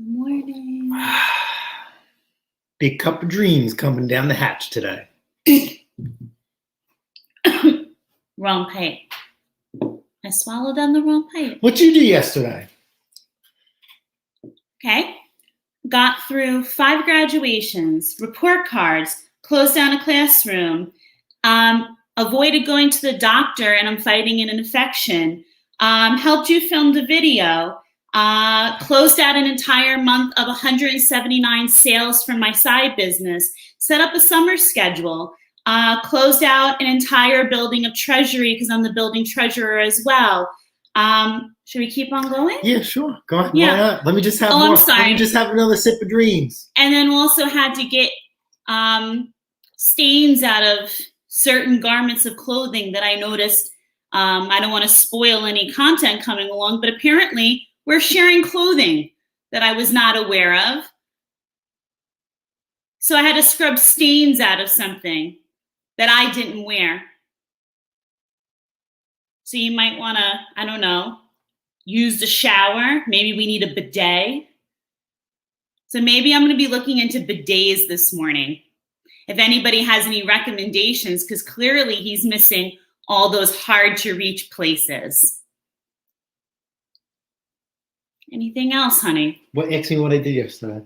Good morning. Big cup of dreams coming down the hatch today. Wrong pipe. I swallowed down the wrong pipe. What'd you do yesterday? Okay. Got through 5 graduations, report cards, closed down a classroom, avoided going to the doctor and I'm fighting an infection, helped you film the video, closed out an entire month of 179 sales from my side business, set up a summer schedule, closed out an entire building of treasury because I'm the building treasurer as well. Should we keep on going? Yeah, sure. Go ahead. Yeah. Why not? Let me just have Oh, more. I'm sorry. Let me just have another sip of dreams. And then we also had to get stains out of certain garments of clothing that I noticed. I don't want to spoil any content coming along, but apparently we're sharing clothing that I was not aware of. So I had to scrub stains out of something that I didn't wear. So you might want to, I don't know, use the shower. Maybe we need a bidet. So maybe I'm going to be looking into bidets this morning. If anybody has any recommendations, because clearly he's missing all those hard to reach places. Anything else, honey? Ask me what I did yesterday.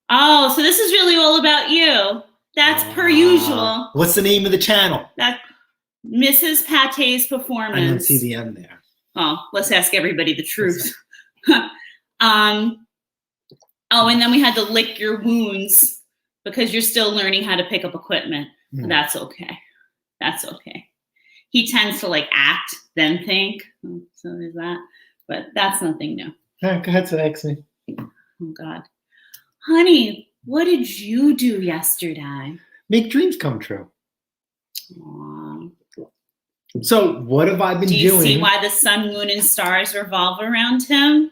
Oh, so this is really all about you. That's per usual. What's the name of the channel? That's Mrs. Pate's Performance. I don't see the end there. Oh, let's ask everybody the truth. Oh, and then we had to lick your wounds because you're still learning how to pick up equipment. Mm. That's okay. That's okay. He tends to like act, then think. So there's that. But that's nothing new. All right, go ahead, so ask me. Oh, God. Honey, what did you do yesterday? Make dreams come true. Aww. So what have I been doing? Do you see why the sun, moon, and stars revolve around him?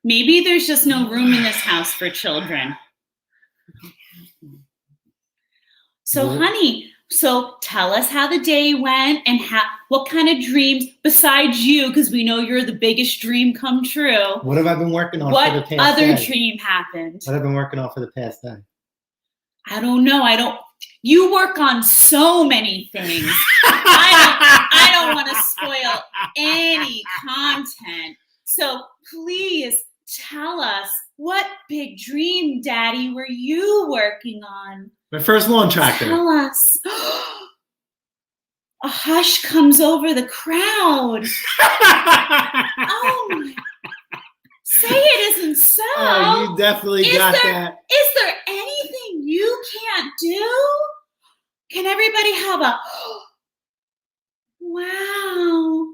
Maybe there's just no room in this house for children. So, honey, so tell us how the day went and what kind of dreams, besides you, because we know you're the biggest dream come true. What have I been working on what for the past other day? Dream happened? What have I been working on for the past day? I don't know. You work on so many things. I don't want to spoil any content. So please tell us, what big dream, Daddy, were you working on? My first lawn tractor. Tell us. A hush comes over the crowd. Oh my. Say it isn't so. Oh, you definitely got that. Is there anything you can't do? Can everybody have a, wow,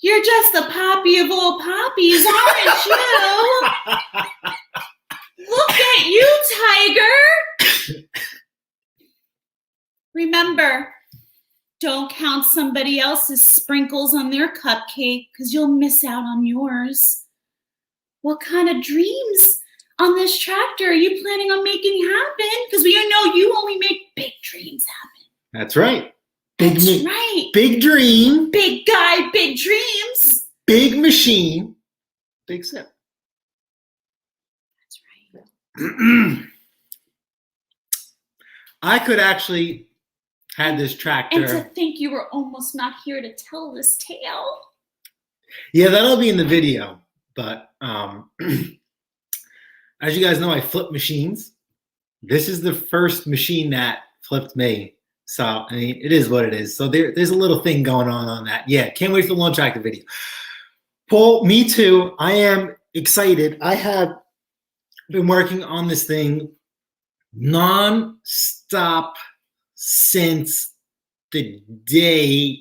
you're just the poppy of all poppies, aren't you? Look at you, Tiger. Remember, don't count somebody else's sprinkles on their cupcake because you'll miss out on yours. What kind of dreams on this tractor are you planning on making happen? Because we know you only make big dreams happen. That's right. That's right. Big dream. Big guy, big dreams. Big machine. Big sip. That's right. I could actually have this tractor. And to think you were almost not here to tell this tale. Yeah, that'll be in the video. But as you guys know, I flip machines. This is the first machine that flipped me. So, I mean, it is what it is. So there's a little thing going on that. Yeah, can't wait for the lawn tractor video. Paul, me too. I am excited. I have been working on this thing non-stop since the day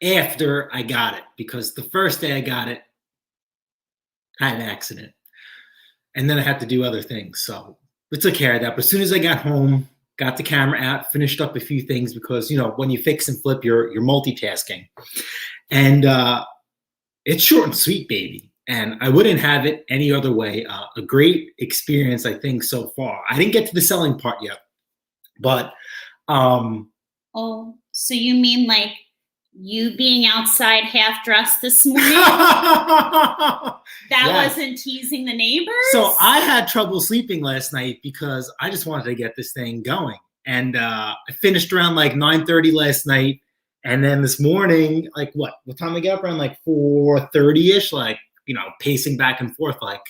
after I got it. Because the first day I got it, I had an accident. And then I had to do other things. So we took care of that. But as soon as I got home, got the camera out, finished up a few things because, you know, when you fix and flip, you're multitasking. And it's short and sweet, baby. And I wouldn't have it any other way. A great experience, I think, so far. I didn't get to the selling part yet. But oh, so you mean like You being outside half dressed this morning, that wasn't teasing the neighbors? So I had trouble sleeping last night because I just wanted to get this thing going. And I finished around like 9:30 last night. And then this morning, like what time I get up? Around like 4:30-ish, like, pacing back and forth, like,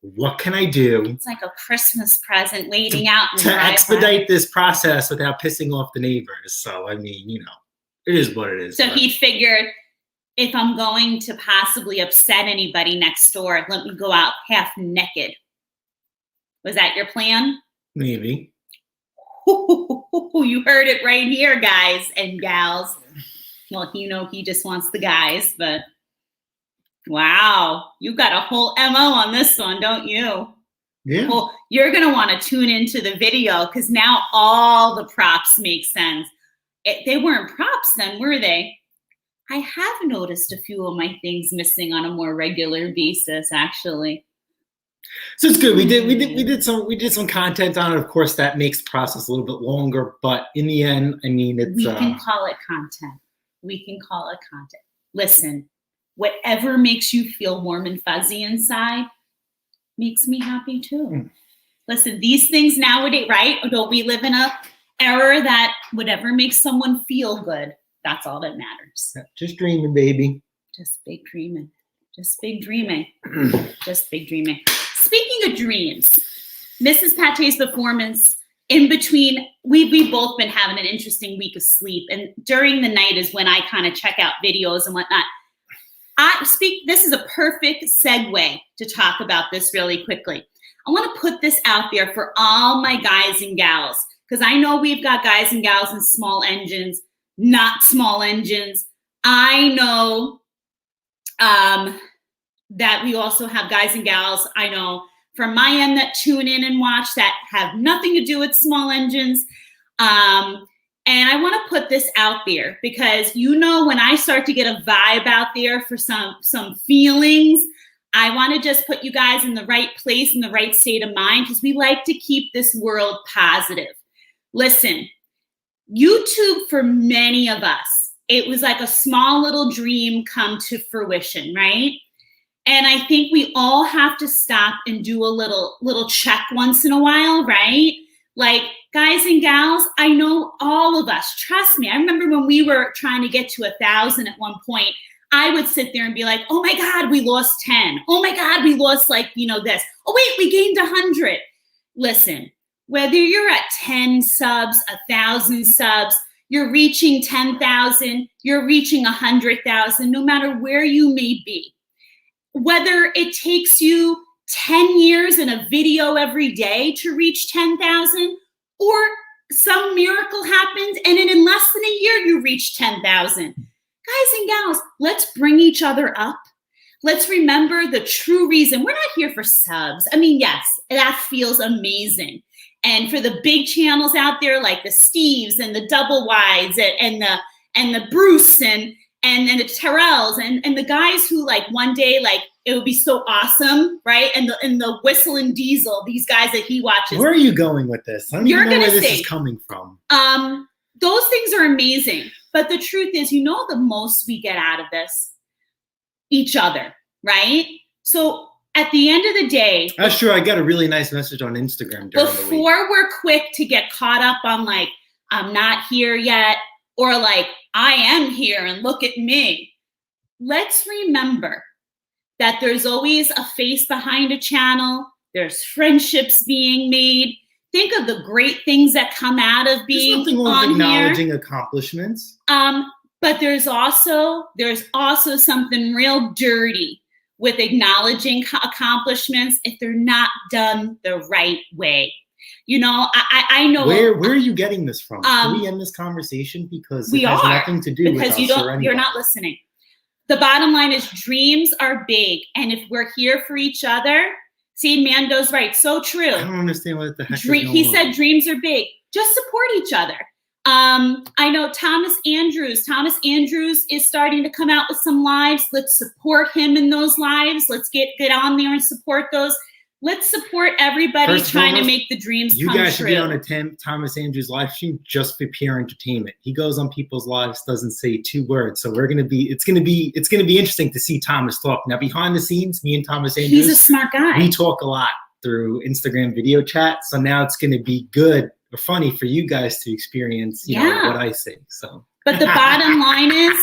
what can I do? It's like a Christmas present waiting out in to expedite this process without pissing off the neighbors. So, I mean, it is what it is. So he figured, if I'm going to possibly upset anybody next door, let me go out half naked. Was that your plan? Maybe. You heard it right here, guys and gals. Well, he just wants the guys, but wow, you got a whole MO on this one, don't you? Yeah. Well, you're going to want to tune into the video because now all the props make sense. They weren't props then, were they? I have noticed a few of my things missing on a more regular basis, actually. So it's good. We did some content on it. Of course, that makes the process a little bit longer, but in the end, I mean, it's. We can call it content. We can call it content. Listen, whatever makes you feel warm and fuzzy inside makes me happy too. Listen, these things nowadays, right? Don't we live in a era that whatever makes someone feel good, that's all that matters. Just dreaming, baby. Just big dreaming. Just big dreaming. Just big dreaming. Speaking of dreams, Mrs. Pate's performance in between, we've both been having an interesting week of sleep. And during the night is when I kind of check out videos and whatnot. This is a perfect segue to talk about this really quickly. I want to put this out there for all my guys and gals, because I know we've got guys and gals in small engines, not small engines. I know that we also have guys and gals, I know from my end, that tune in and watch that have nothing to do with small engines. And I want to put this out there because, when I start to get a vibe out there for some feelings, I want to just put you guys in the right place, in the right state of mind, because we like to keep this world positive. Listen, YouTube for many of us, it was like a small little dream come to fruition, right? And I think we all have to stop and do a little check once in a while, right? Like, guys and gals, I know all of us, trust me. I remember when we were trying to get to 1,000 at one point, I would sit there and be like, oh my God, we lost 10. Oh my God, we lost this. Oh wait, we gained 100. Listen, whether you're at 10 subs, 1,000 subs, you're reaching 10,000, you're reaching 100,000, no matter where you may be. Whether it takes you 10 years in a video every day to reach 10,000, or some miracle happens and in less than a year you reach 10,000. Guys and gals, let's bring each other up. Let's remember the true reason. We're not here for subs. I mean, yes, that feels amazing. And for the big channels out there like the Steves and the Double Wides and the Bruce and the Terrells and the guys who one day it would be so awesome, right? And the Whistle and Diesel, these guys that he watches. Where are you going with this? I don't even know where this is coming from. Those things are amazing. But the truth is, the most we get out of this? Each other, right? So at the end of the day. That's true. I got a really nice message on Instagram during the week. Before we're quick to get caught up on I'm not here yet, or I am here and look at me. Let's remember that there's always a face behind a channel. There's friendships being made. Think of the great things that come out of being There's nothing wrong on with acknowledging here. Accomplishments. But there's also something real dirty with acknowledging accomplishments if they're not done the right way. I know. Where are you getting this from? Can we end this conversation because it has nothing to do with us or anybody? You're not listening. The bottom line is dreams are big, and if we're here for each other, see, Mando's right, so true. I don't understand what the heck is going on. He said dreams are big. Just support each other. I know Thomas Andrews. Thomas Andrews is starting to come out with some lives. Let's support him in those lives. Let's get on there and support those. let's support everybody First and trying to foremost, make the dreams you come guys should be true. on a Thomas Andrews live stream just for pure entertainment. He goes on people's lives, doesn't say 2 words. So it's gonna be interesting to see Thomas talk. Now behind the scenes, me and Thomas Andrews, He's a smart guy. we talk a lot through Instagram video chat. So now it's gonna be good or funny for you guys to experience, you know, what I say. So, but the bottom line is,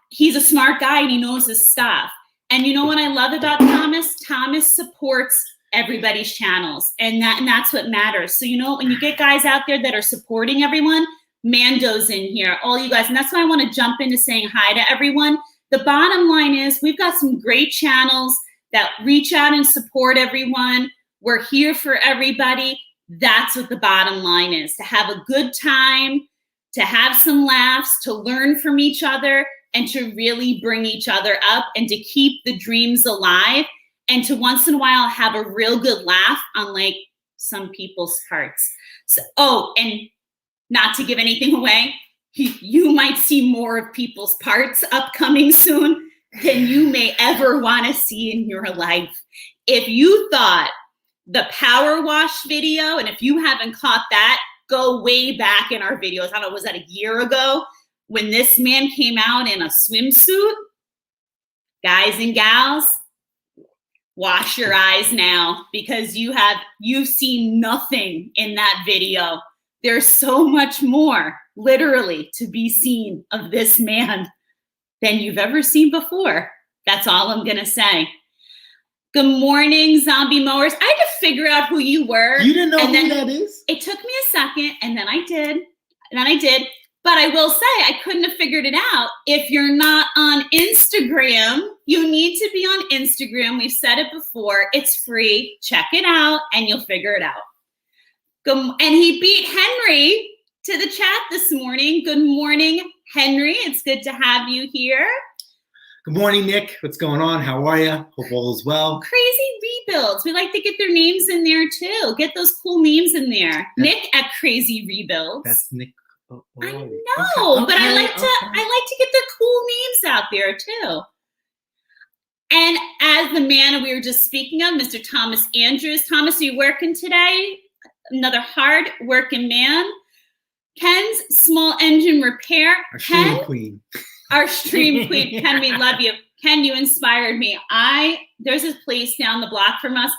he's a smart guy and he knows his stuff. And you know what I love about Thomas? Thomas supports everybody's channels, and that's what matters. So, you know, when you get guys out there that are supporting everyone, Mando's in here, all you guys. And that's why I want to jump into saying hi to everyone. The bottom line is, we've got some great channels that reach out and support everyone. We're here for everybody. That's what the bottom line is, to have a good time, to have some laughs, to learn from each other, and to really bring each other up, and to keep the dreams alive, and to once in a while have a real good laugh on like some people's parts. So, oh, and not to give anything away, you might see more of people's parts upcoming soon than you may ever want to see in your life. If you thought the power wash video, and if you haven't caught that, go way back in our videos. I don't know, was that a year ago? When this man came out in a swimsuit? Guys and gals, wash your eyes now, because you've seen nothing in that video. There's so much more, literally, to be seen of this man than you've ever seen before. That's all I'm gonna say. Good morning, Zombie Mowers. I had to figure out who you were. You didn't know who that is? It took me a second, and then I did. But I will say, I couldn't have figured it out. If you're not on Instagram, you need to be on Instagram. We've said it before. It's free. Check it out, and you'll figure it out. And he beat Henry to the chat this morning. Good morning, Henry. It's good to have you here. Good morning, Nick. What's going on? How are you? Hope all is well. Crazy Rebuilds. We like to get their names in there, too. Get those cool names in there. Nick at Crazy Rebuilds. That's Nick. I know, but I like to get the cool names out there too. And as the man we were just speaking of, Mr. Thomas Andrews. Thomas, are you working today? Another hard working man. Ken's small engine repair. Our stream queen. Our stream queen. Ken, we love you. Ken, you inspired me. There's a place down the block from us.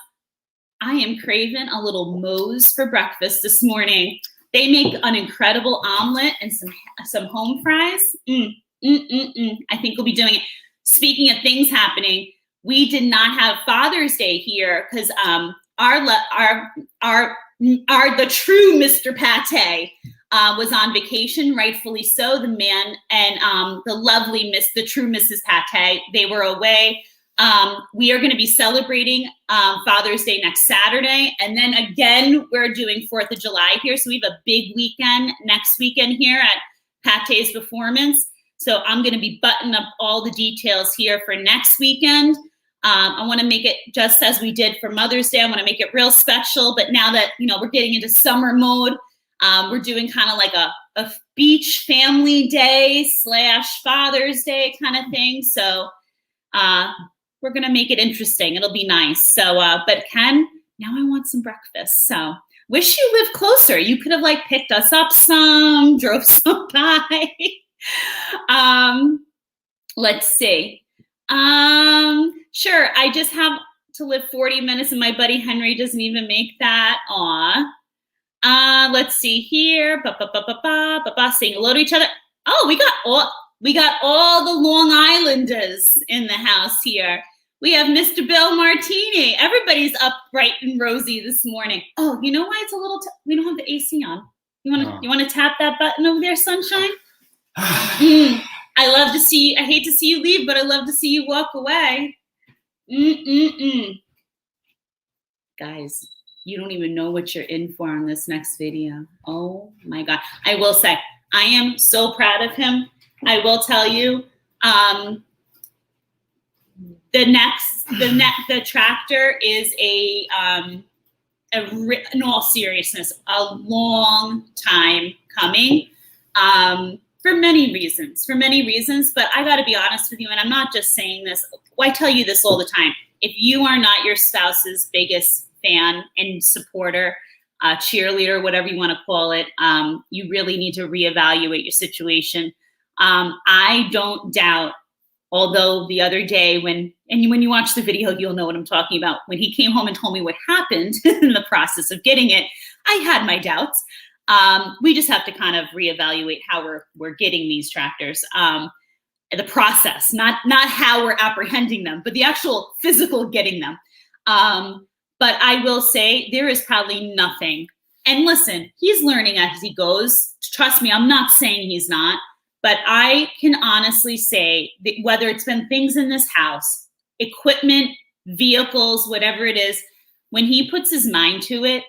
I am craving a little Moe's for breakfast this morning. They make an incredible omelet and some home fries. I think we'll be doing it. Speaking of things happening, we did not have Father's Day here because the true Mr. Pate was on vacation, rightfully so. The man and the true Mrs. Pate, they were away. We are going to be celebrating Father's Day next Saturday. And then again, we're doing 4th of July here. So we have a big weekend next weekend here at Pate's Performance. So I'm going to be buttoning up all the details here for next weekend. I want to make it just as we did for Mother's Day. I want to make it real special. But now that, we're getting into summer mode, we're doing kind of like a beach family day / Father's Day kind of thing. So, we're going to make it interesting. It'll be nice. So, but Ken, now I want some breakfast. So wish you lived closer. You could have picked us up some, drove some by. Let's see. Sure. I just have to live 40 minutes and my buddy Henry doesn't even make that. Let's see here. Saying hello to each other. Oh, we got all the Long Islanders in the house here. We have Mr. Bill Martini. Everybody's up bright and rosy this morning. Oh, you know why it's a little? We don't have the AC on. You want to tap that button over there, sunshine? I love to see. I hate to see you leave, but I love to see you walk away. Guys, you don't even know what you're in for on this next video. Oh my God! I will say, I am so proud of him. I will tell you, the tractor is in all seriousness, a long time coming, for many reasons, but I got to be honest with you. And I'm not just saying this. I tell you this all the time. if you are not your spouse's biggest fan and supporter, cheerleader, whatever you want to call it, you really need to reevaluate your situation. I don't doubt, although the other day when you watch the video, you'll know what I'm talking about. When he came home and told me what happened in the process of getting it, I had my doubts. We just have to kind of reevaluate how we're getting these tractors. The process, not how we're apprehending them, but the actual physical getting them. But I will say there is probably nothing. And listen, he's learning as he goes. Trust me, I'm not saying he's not. But I can honestly say that whether it's been things in this house, equipment, vehicles, whatever it is, when he puts his mind to it,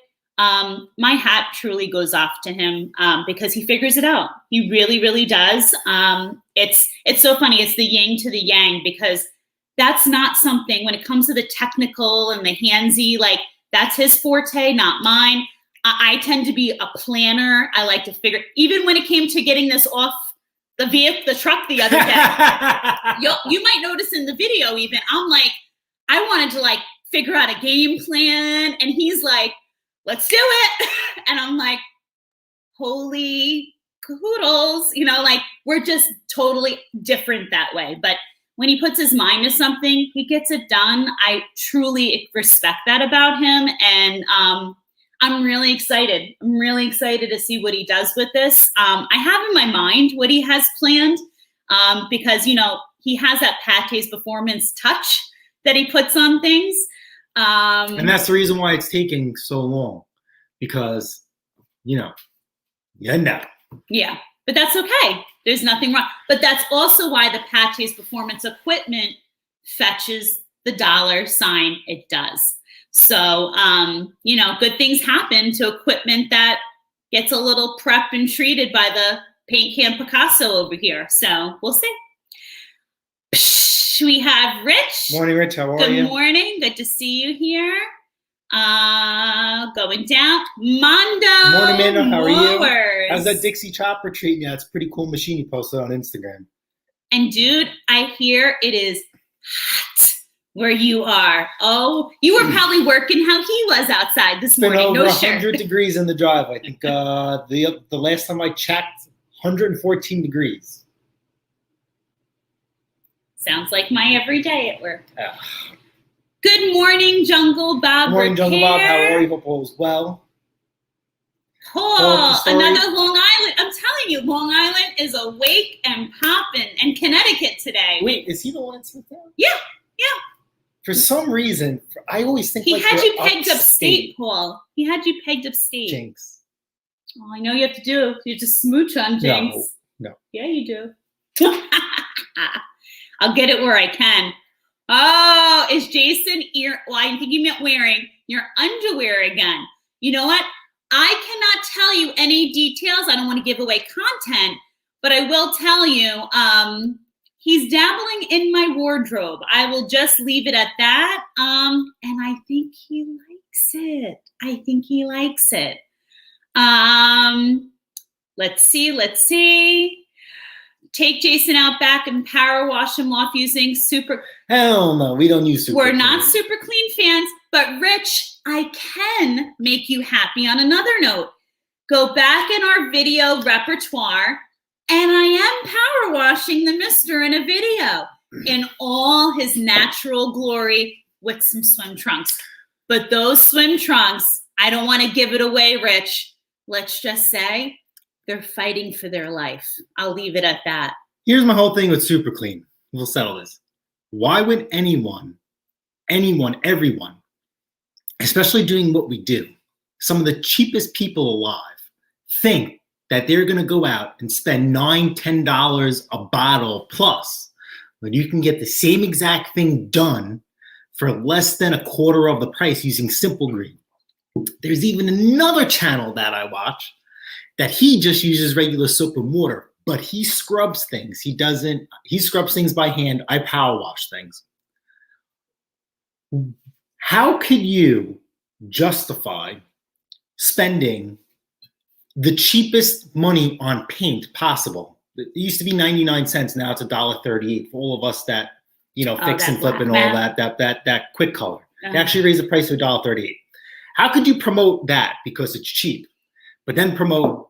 my hat truly goes off to him because he figures it out. He really, really does. It's so funny. It's the yin to the yang, because that's not something, when it comes to the technical and the handsy, like that's his forte, not mine. I tend to be a planner. I like to figure, even when it came to getting this off the truck the other day, you might notice in the video, even I'm like, I wanted to like figure out a game plan, and he's like, let's do it. And I'm like, holy cahoodles, like we're just totally different that way. But when he puts his mind to something, he gets it done. I truly respect that about him. And I'm really excited. I'm really excited to see what he does with this. I have in my mind what he has planned because, he has that Pate's Performance touch that he puts on things. And that's the reason why it's taking so long, because, Yeah, but that's okay. There's nothing wrong. But that's also why the Pate's Performance equipment fetches the $sign it does. So, good things happen to equipment that gets a little prepped and treated by the paint can Picasso over here. So we'll see. We have Rich. Morning, Rich. How are you? Good morning. Good to see you here. Going down. Mando Morning, Mando. How are Mowers. you? How's that Dixie chopper treating you? It's a pretty cool machine you posted on Instagram. And dude, I hear it is hot where you are. Oh, you were probably working how he was outside this morning. It's been over no 100 degrees in the drive. I think the last time I checked, 114 degrees. Sounds like my everyday at work. Good morning, Jungle Bob. Good morning, Jungle Bob. How are you? Hope all is well. Oh, another Long Island. I'm telling you, Long Island is awake and popping, and Connecticut today. Wait, is he the one in Smithtown? Yeah. For some reason, I always think he like had you pegged upstate. upstate, Paul. He had you pegged upstate. Jinx. Oh, I know you have to do. You have to smooch on Jinx. No. Yeah, you do. I'll get it where I can. Oh, is Jason well, I think you meant wearing your underwear again. You know what? I cannot tell you any details. I don't want to give away content, but I will tell you, he's dabbling in my wardrobe. I will just leave it at that. And I think he likes it. Let's see. Take Jason out back and power wash him off using super. Hell no, we don't use super We're clean. not super clean fans, but Rich, I can make you happy on another note. Go back in our video repertoire, and I am power washing the mister in a video in all his natural glory with some swim trunks. But those swim trunks, I don't want to give it away, Rich. Let's just say they're fighting for their life. I'll leave it at that. Here's my whole thing with Super Clean. We'll settle this. Why would anyone, everyone, especially doing what we do, some of the cheapest people alive, think that they're going to go out and spend $9, $10 a bottle plus when you can get the same exact thing done for less than a quarter of the price using Simple Green? There's even another channel that I watch that he just uses regular soap and water, but he scrubs things. He scrubs things by hand. I power wash things. How could you justify spending the cheapest money on paint possible? It used to be 99 cents. Now it's $1.38 for all of us that fix and flip and all that quick color. Uh-huh. They actually raised the price to $1.38. How could you promote that because it's cheap, but then promote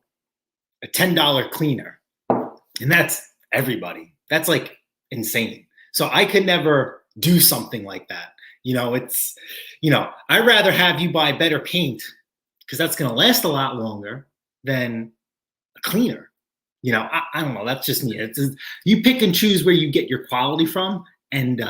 a $10 cleaner? And that's everybody. That's like insane. So I could never do something like that. I'd rather have you buy better paint because that's going to last a lot longer than a cleaner. I don't know. That's just me. You pick and choose where you get your quality from, and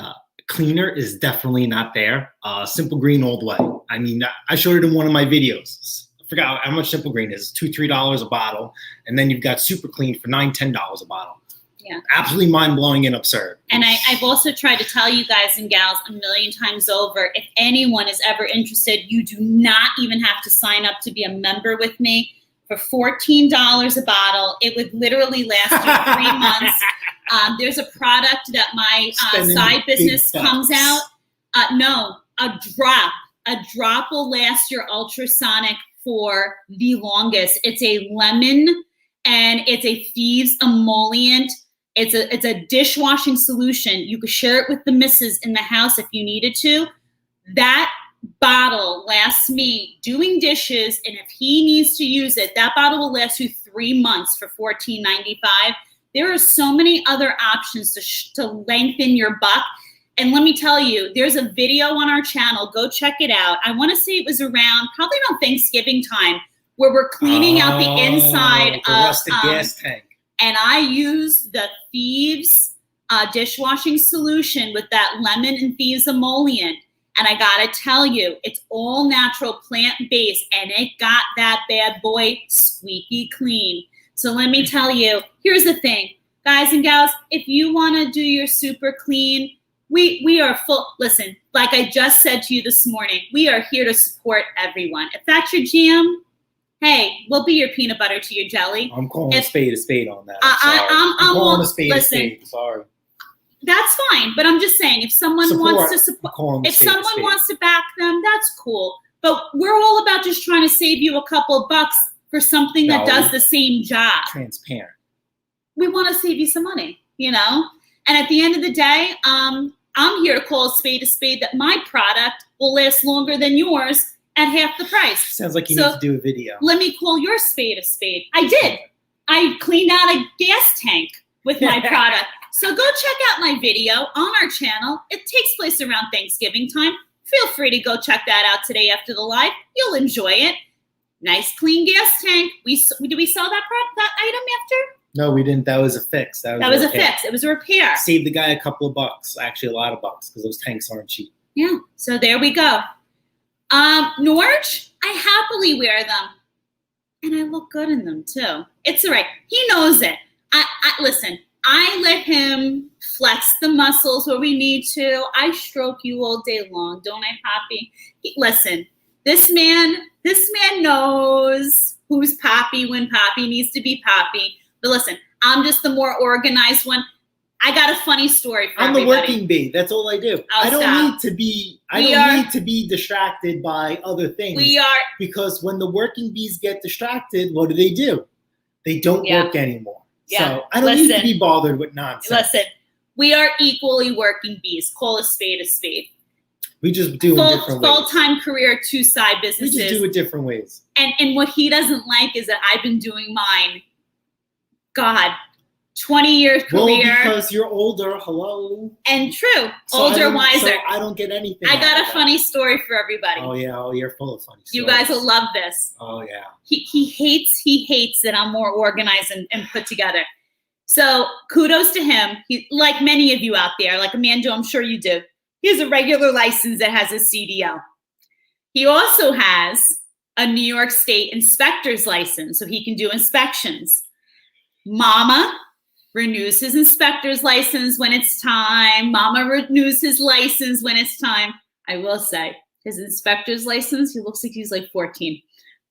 cleaner is definitely not there. Simple Green all the way. I mean, I showed it in one of my videos. I forgot how much Simple Green is. $2, $3 a bottle, and then you've got Super Clean for $9, $10 a bottle. Yeah, absolutely mind-blowing and absurd. And I've also tried to tell you guys and gals a million times over, if anyone is ever interested, you do not even have to sign up to be a member with me. For $14 a bottle, it would literally last you 3 months. There's a product that my side business comes out. No, a drop will last your ultrasonic for the longest. It's a lemon and it's a thieves emollient. It's a dishwashing solution. You could share it with the missus in the house if you needed to. That bottle lasts me doing dishes, and if he needs to use it, that bottle will last you 3 months for $14.95. There are so many other options to lengthen your buck. And let me tell you, there's a video on our channel. Go check it out. I want to say it was probably around Thanksgiving time, where we're cleaning out the inside of rusted gas tank. And I use the Thieves dishwashing solution with that lemon and Thieves emollient. And I gotta tell you, it's all natural, plant-based, and it got that bad boy squeaky clean. So let me tell you, here's the thing, guys and gals, if you wanna do your super clean, we are full. Listen, like I just said to you this morning, we are here to support everyone. If that's your jam, hey, we'll be your peanut butter to your jelly. I'm calling a spade on that. I'm calling a spade a spade. Sorry. That's fine, but I'm just saying, if someone wants to support, if someone wants to back them, that's cool. But we're all about just trying to save you a couple bucks for something that does the same job. Transparent. We want to save you some money, And at the end of the day, I'm here to call a spade, that my product will last longer than yours at half the price. Sounds like you need to do a video. Let me call your spade a spade. I did. I cleaned out a gas tank with my product. So go check out my video on our channel. It takes place around Thanksgiving time. Feel free to go check that out today after the live. You'll enjoy it. Nice clean gas tank. Did we sell that item after? No, we didn't. That was a fix. That was a fix. It was a repair. Saved the guy a couple of bucks. Actually, a lot of bucks, because those tanks aren't cheap. Yeah. So there we go. Norge, I happily wear them. And I look good in them too. It's all right. He knows it. Listen, I let him flex the muscles where we need to. I stroke you all day long, don't I, Poppy? Listen, this man knows who's Poppy when Poppy needs to be Poppy. But listen, I'm just the more organized one. I got a funny story for everybody. I'm the working bee. That's all I do. I don't need to be distracted by other things. Because when the working bees get distracted, what do? They don't work anymore. Yeah. So I don't need to be bothered with nonsense. Listen, we are equally working bees. Call a spade a spade. We just do it different ways. Full-time career, 2 side businesses. We just do it different ways. And what he doesn't like is that I've been doing mine. God, 20-year career. Well, because you're older. Hello. And true. Older, wiser. So I don't get anything. I got a funny story for everybody. Oh, yeah. Oh, you're full of funny stories. You guys will love this. Oh, yeah. He hates that I'm more organized and put together. So kudos to him. He, like many of you out there, like Mando, I'm sure you do. He has a regular license that has a CDL. He also has a New York State inspector's license, so he can do inspections. Mama renews his inspector's license when it's time. Mama renews his license when it's time. I will say, his inspector's license, he looks like he's like 14.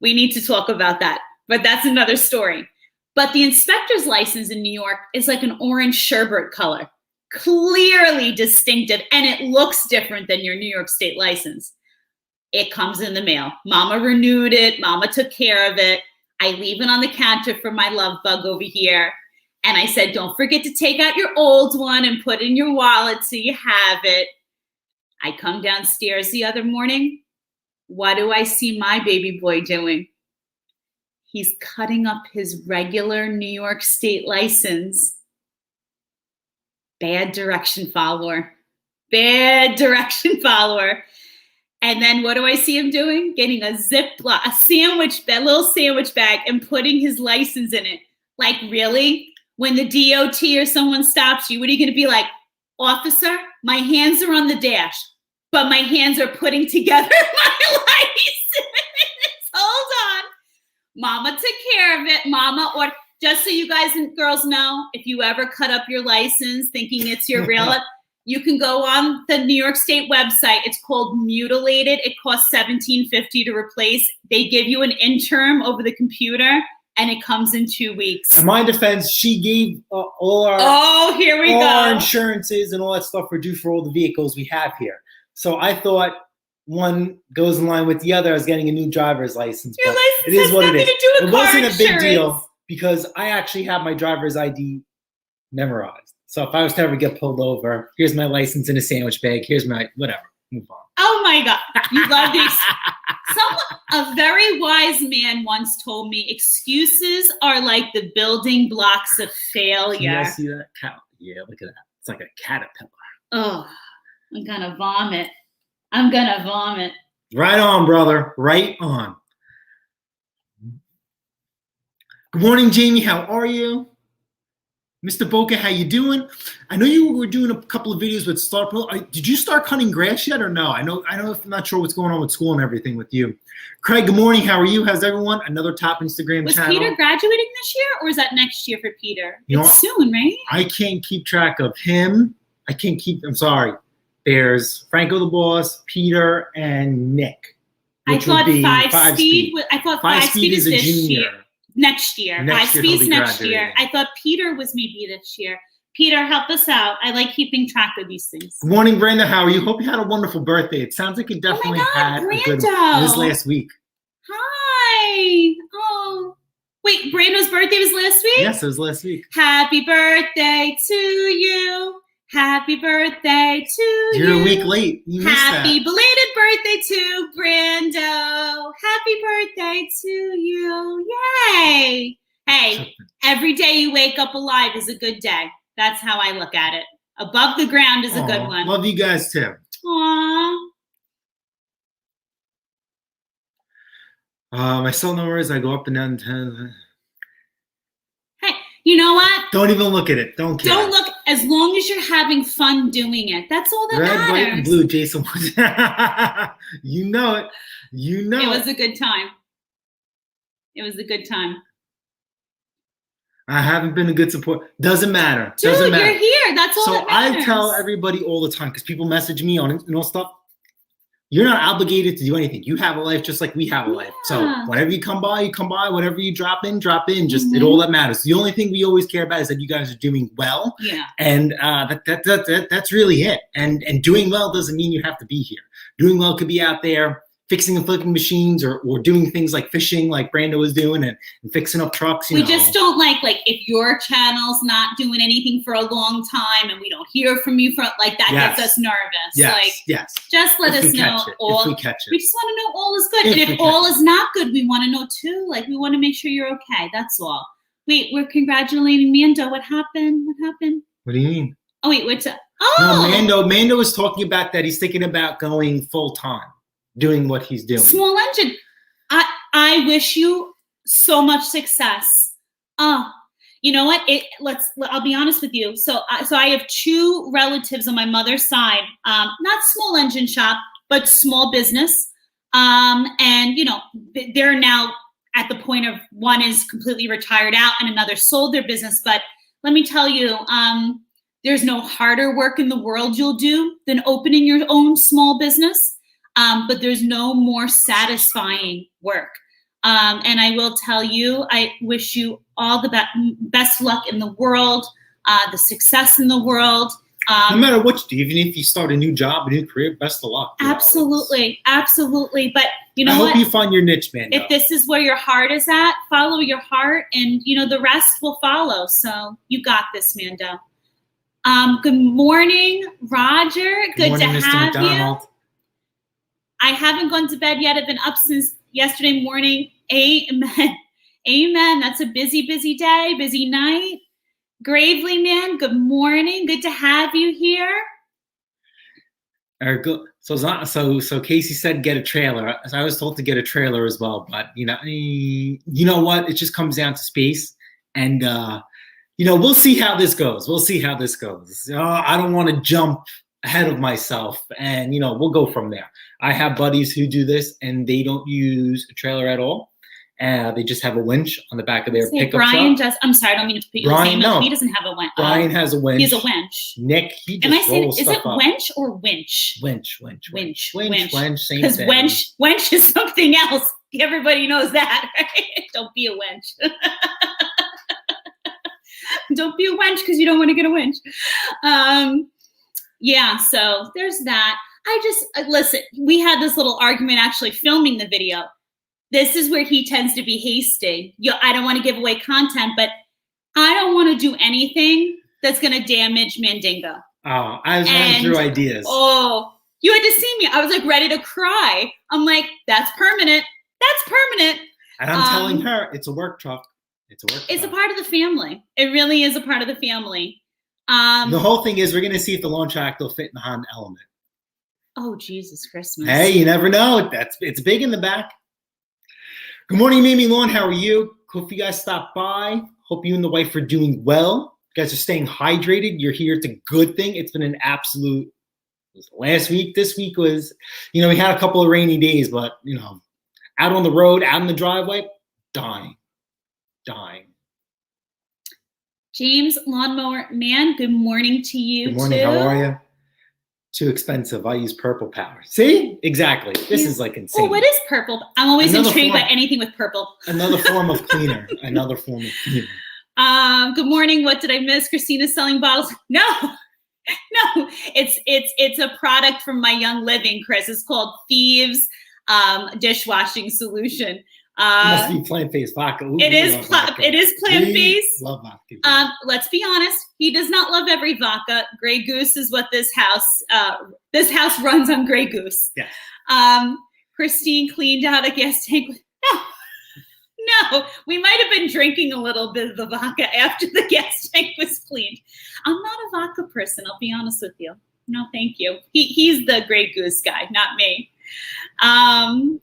We need to talk about that, but that's another story. But the inspector's license in New York is like an orange sherbet color, clearly distinctive, and it looks different than your New York State license. It comes in the mail. Mama renewed it. Mama took care of it. I leave it on the counter for my love bug over here. And I said, don't forget to take out your old one and put it in your wallet so you have it. I come downstairs the other morning. What do I see my baby boy doing? He's cutting up his regular New York State license. Bad direction follower. Bad direction follower. And then what do I see him doing? Getting a little sandwich bag and putting his license in it. Like, really? When the DOT or someone stops you, what are you going to be like? Officer, my hands are on the dash, but my hands are putting together my license. Hold on. Mama took care of it. Mama, or just so you guys and girls know, if you ever cut up your license thinking it's your real, you can go on the New York State website. It's called Mutilated. It costs $17.50 to replace. They give you an interim over the computer, and it comes in 2 weeks. In my defense, she gave all our insurances and all that stuff were due for all the vehicles we have here. So I thought one goes in line with the other. I was getting a new driver's license. Your license it is has what nothing it is. to do with It wasn't car a big insurance. deal because I actually have my driver's ID memorized. So if I was to ever get pulled over, here's my license in a sandwich bag. Here's my whatever. Move on. Oh my God. You love these. A very wise man once told me excuses are like the building blocks of failure. Can you guys see that? Yeah, look at that. It's like a caterpillar. Oh, I'm going to vomit. I'm going to vomit. Right on, brother. Right on. Good morning, Jamie. How are you? Mr. Boca, how you doing? I know you were doing a couple of videos with Star Pro. Did you start cutting grass yet or no? I know. I'm not sure what's going on with school and everything with you. Craig, good morning. How are you? How's everyone? Another top Instagram channel. Was Peter graduating this year, or is that next year for Peter? It's soon, right? I can't keep track of him. I'm sorry. There's Franco the Boss, Peter, and Nick. I thought five speed is a this junior. year. Next year. Next year he'll be next year. graduating. I thought Peter was maybe this year. Peter, help us out. I like keeping track of these things. Good morning, Brenda. How are you? Hope you had a wonderful birthday. It sounds like you definitely had a good one. It was last week. Hi. Oh. Wait, Brando's birthday was last week? Yes, it was last week. Happy birthday to you. Happy birthday to you. You're a week late. You missed Happy that. belated birthday to Brando. Happy birthday to you. Yay. Hey, every day you wake up alive is a good day. That's how I look at it. Above the ground is a good one. Love you guys too. Aww. My cell number is I go up and down. Hey, you know what? Don't even look at it. Don't care. Don't look. As long as you're having fun doing it, that's all that Red, matters. white, and blue. Jason was. You know it. You know it was a good time. It was a good time. I haven't been a good support. Doesn't matter. Dude, Doesn't matter. you're here. That's all that matters. I tell everybody all the time because people message me on stuff. You're not obligated to do anything. You have a life just like we have a life. So whenever you come by, you come by. Whatever you drop in. Just it all that matters. The only thing we always care about is that you guys are doing well. Yeah. And that's really it. And doing well doesn't mean you have to be here. Doing well could be out there fixing and flipping machines or doing things like fishing like Brando was doing and fixing up trucks. We just don't like if your channel's not doing anything for a long time and we don't hear from you that gets us nervous. Yes. Just let us know all. If we catch it. We just want to know all is good. And if all is not good, we want to know too. We want to make sure you're okay. That's all. Wait, we're congratulating Mando. What happened? What do you mean? Oh, wait, what's up? Oh! No, Mando was talking about that. He's thinking about going full time. Doing what he's doing. Small engine. I wish you so much success. You know what? I'll be honest with you. So I have two relatives on my mother's side. Not small engine shop, but small business. And they're now at the point of one is completely retired out and another sold their business. But let me tell you, there's no harder work in the world you'll do than opening your own small business. But there's no more satisfying work. And I will tell you, I wish you all the best luck in the world, the success in the world. No matter what you do, even if you start a new job, a new career, best of luck. Absolutely. But, You know I hope what? you find your niche, man. If this is where your heart is at, follow your heart, and the rest will follow. So you got this, Mando. Good morning, Roger. Good morning, to Mr. have McDonald. you. I haven't gone to bed yet. I've been up since yesterday morning. Amen. Amen. That's a busy, busy day, busy night. Gravely, man, good morning. Good to have you here. So Casey said get a trailer. I was told to get a trailer as well, but you know what? It just comes down to space, and we'll see how this goes. I don't want to jump ahead of myself, and we'll go from there. I have buddies who do this, and they don't use a trailer at all. They just have a winch on the back of their pickup Brian truck. I'm sorry, I don't mean to put your name up. He doesn't have a winch. Brian has a winch. He has a winch. Nick, he just rolls stuff up. Is it wench or winch? Winch. Same Because thing. wench is something else. Everybody knows that, right? Don't be a wench. Don't be a wench because you don't want to get a winch. Yeah, so there's that. Listen, we had this little argument actually filming the video. This is where he tends to be hasty. I don't want to give away content, but I don't want to do anything that's going to damage Mandingo. Oh, I was running through ideas. Oh, you had to see me. I was like ready to cry. I'm like, that's permanent. That's permanent. And I'm telling her, it's a work truck. It's a part of the family. It really is a part of the family. The whole thing is we're going to see if the lawn tractor will fit in the Honda Element. Oh, Jesus Christmas. Hey, you never know. It's big in the back. Good morning, Mimi Lawn. How are you? Hope you guys stopped by. Hope you and the wife are doing well. You guys are staying hydrated. You're here. It's a good thing. It's been an absolute last week. This week was, we had a couple of rainy days, but, out on the road, out in the driveway, dying. James Lawnmower Man, good morning to you. Good morning. Too. How are you? Too expensive. I use purple power. See? Exactly. This is like insane. Oh, what is purple? I'm always intrigued by anything with purple. Another form of cleaner. Good morning. What did I miss? Christina's selling bottles. No, it's a product from My Young Living, Chris. It's called Thieves dishwashing solution. Must be plant-based vodka. Ooh, it is plant-based. Love vodka. Let's be honest. He does not love every vodka. Grey Goose is what this house runs on. Grey Goose. Yeah. Christine cleaned out a gas tank. No, we might have been drinking a little bit of the vodka after the gas tank was cleaned. I'm not a vodka person. I'll be honest with you. No, thank you. He's the Grey Goose guy, not me. Oh,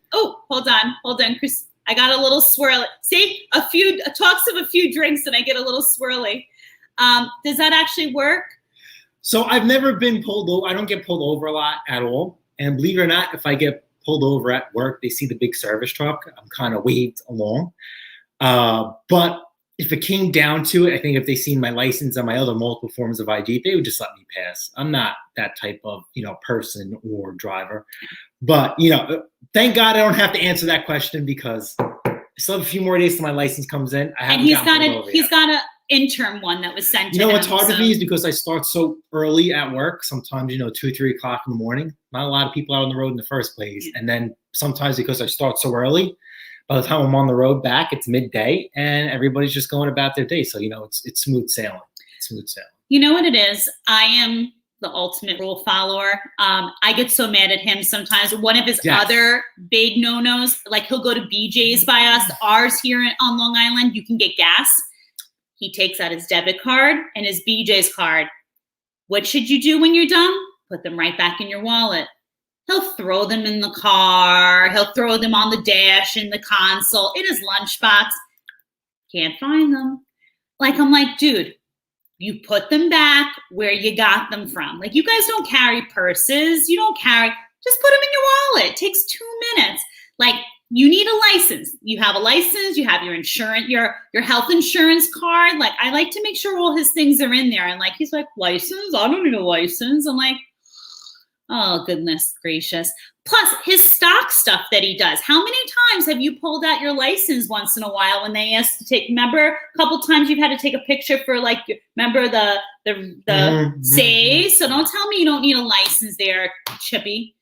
hold on, Chris. I got a little swirly. See, talks of a few drinks and I get a little swirly. Does that actually work? So I've never been pulled over. I don't get pulled over a lot at all. And believe it or not, if I get pulled over at work, they see the big service truck. I'm kind of waved along. But if it came down to it, I think if they seen my license and my other multiple forms of ID, they would just let me pass. I'm not that type of, person or driver. But, thank God I don't have to answer that question because I still have a few more days till my license comes in. He's got an interim one that was sent to him. What's hard with me is because I start so early at work, sometimes, 2 or 3 o'clock in the morning. Not a lot of people out on the road in the first place. And then sometimes because I start so early, by the time I'm on the road back, it's midday and everybody's just going about their day. So, it's smooth sailing. You know what it is? I am the ultimate rule follower. I get so mad at him sometimes. One of his other big no-nos, like he'll go to BJ's by us. Ours here on Long Island, you can get gas. He takes out his debit card and his BJ's card. What should you do when you're done? Put them right back in your wallet. He'll throw them in the car. He'll throw them on the dash, in the console, in his lunchbox. Can't find them. I'm like, dude, you put them back where you got them from. You guys don't carry purses. You don't carry, just put them in your wallet. It takes 2 minutes. You need a license. You have a license. You have your insurance, your health insurance card. I like to make sure all his things are in there. And he's like, license? I don't need a license. I'm like, oh, goodness gracious. Plus, his stock stuff that he does. How many times have you pulled out your license once in a while when they asked to take, remember a couple times you've had to take a picture for remember the say? So don't tell me you don't need a license there, Chippy.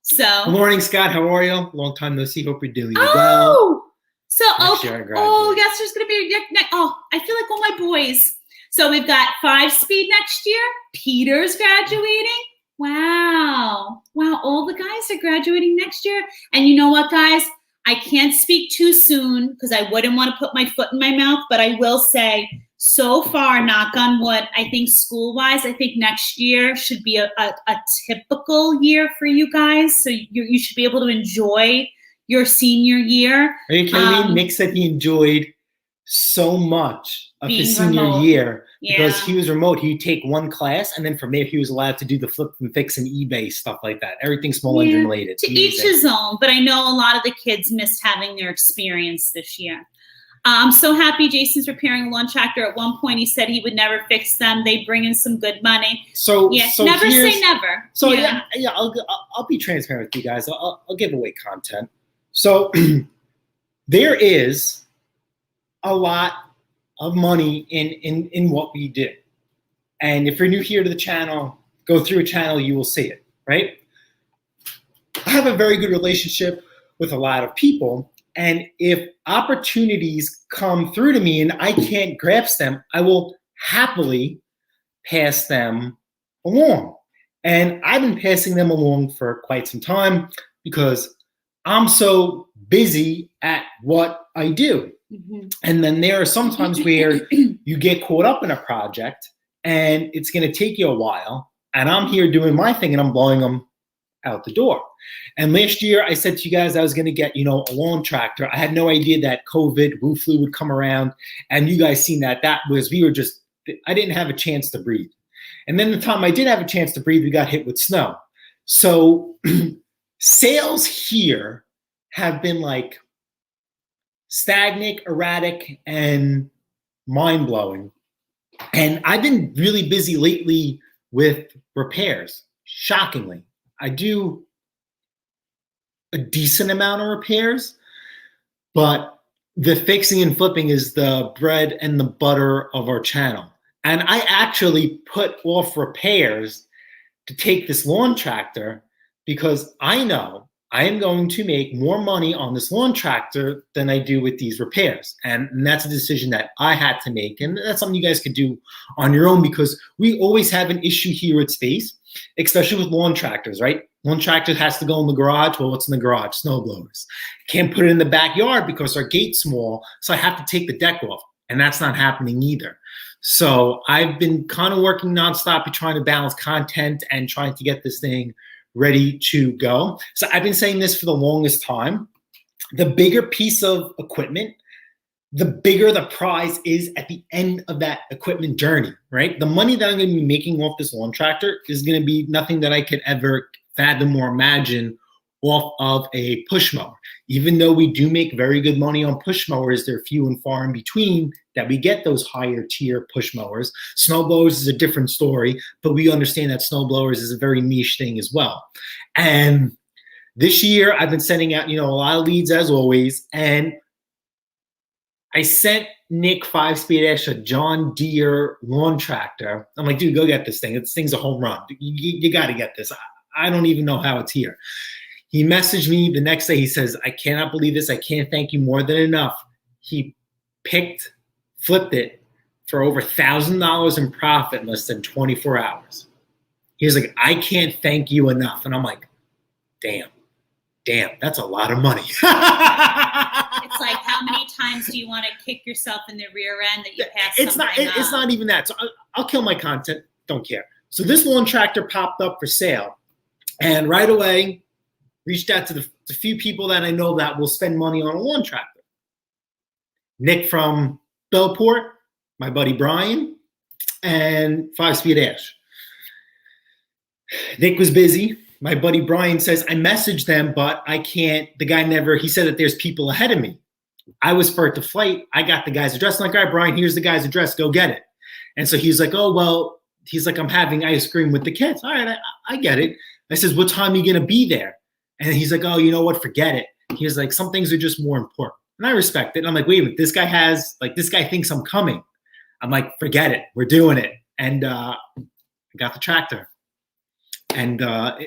So. Good morning, Scott. How are you? Long time no see. Hope you're doing well. So yes, there's gonna be I feel like all my boys. So we've got 5-speed next year. Peter's graduating. Wow, all the guys are graduating next year. And you know what, guys? I can't speak too soon because I wouldn't want to put my foot in my mouth, but I will say, so far, knock on wood, I think school-wise, I think next year should be a typical year for you guys. So you should be able to enjoy your senior year. Are you kidding me? Nick said he enjoyed so much of his senior year because he was remote. He'd take one class, and then from there he was allowed to do the flip and fix and eBay stuff like that. Everything small engine related. To each his own, but I know a lot of the kids missed having their experience this year. I'm so happy Jason's repairing a lawn tractor. At one point, he said he would never fix them. They bring in some good money. So never say never. So I'll be transparent with you guys. I'll give away content. So there is a lot of money in what we do. And if you're new here to the channel, go through a channel, you will see it, right? I have a very good relationship with a lot of people. And if opportunities come through to me and I can't grasp them, I will happily pass them along. And I've been passing them along for quite some time because I'm so busy at what I do. Mm-hmm. And then there are some times where you get caught up in a project and it's going to take you a while. And I'm here doing my thing and I'm blowing them out the door. And last year I said to you guys I was going to get, a lawn tractor. I had no idea that COVID, Wu flu would come around. And you guys seen that. I didn't have a chance to breathe. And then the time I did have a chance to breathe, we got hit with snow. So sales here have been like stagnant, erratic, and mind-blowing. And I've been really busy lately with repairs, shockingly. I do a decent amount of repairs, but the fixing and flipping is the bread and the butter of our channel. And I actually put off repairs to take this lawn tractor because I know I am going to make more money on this lawn tractor than I do with these repairs. And that's a decision that I had to make. And that's something you guys could do on your own because we always have an issue here at Space, especially with lawn tractors, right? Lawn tractor has to go in the garage. Well, what's in the garage? Snow blowers. Can't put it in the backyard because our gate's small. So I have to take the deck off. And that's not happening either. So I've been kind of working nonstop trying to balance content and trying to get this thing ready to go. So I've been saying this for the longest time. The bigger piece of equipment, the bigger the prize is at the end of that equipment journey, right? The money that I'm going to be making off this lawn tractor is going to be nothing that I could ever fathom or imagine off of a push mower. Even though we do make very good money on push mowers, they're few and far in between that we get those higher tier push mowers. Snow blowers is a different story, but we understand that snow blowers is a very niche thing as well. And this year I've been sending out, a lot of leads as always. And I sent Nick 5-speed Ash a John Deere lawn tractor. I'm like, dude, go get this thing. This thing's a home run. You got to get this. I don't even know how it's here. He messaged me the next day. He says, I cannot believe this. I can't thank you more than enough. He flipped it for over $1,000 in profit in less than 24 hours. He was like, I can't thank you enough. And I'm like, damn, that's a lot of money. It's like, how many times do you want to kick yourself in the rear end that you pass It's not even that. So I'll kill my content. Don't care. So this lawn tractor popped up for sale. And right away, reached out to the few people that I know that will spend money on a lawn tractor. Nick from Bellport, my buddy Brian, and 5-speed Ash. Nick was busy. My buddy Brian says, I messaged them, but I can't. The guy he said that there's people ahead of me. I was first to flight. I got the guy's address. I'm like, all right, Brian, here's the guy's address. Go get it. And so he's like, oh, well, I'm having ice cream with the kids. All right, I get it. I says, what time are you going to be there? And he's like, oh, you know what? Forget it. He's like, some things are just more important. And I respect it. And I'm like, wait a minute. This guy thinks I'm coming. I'm like, forget it. We're doing it. And I got the tractor. And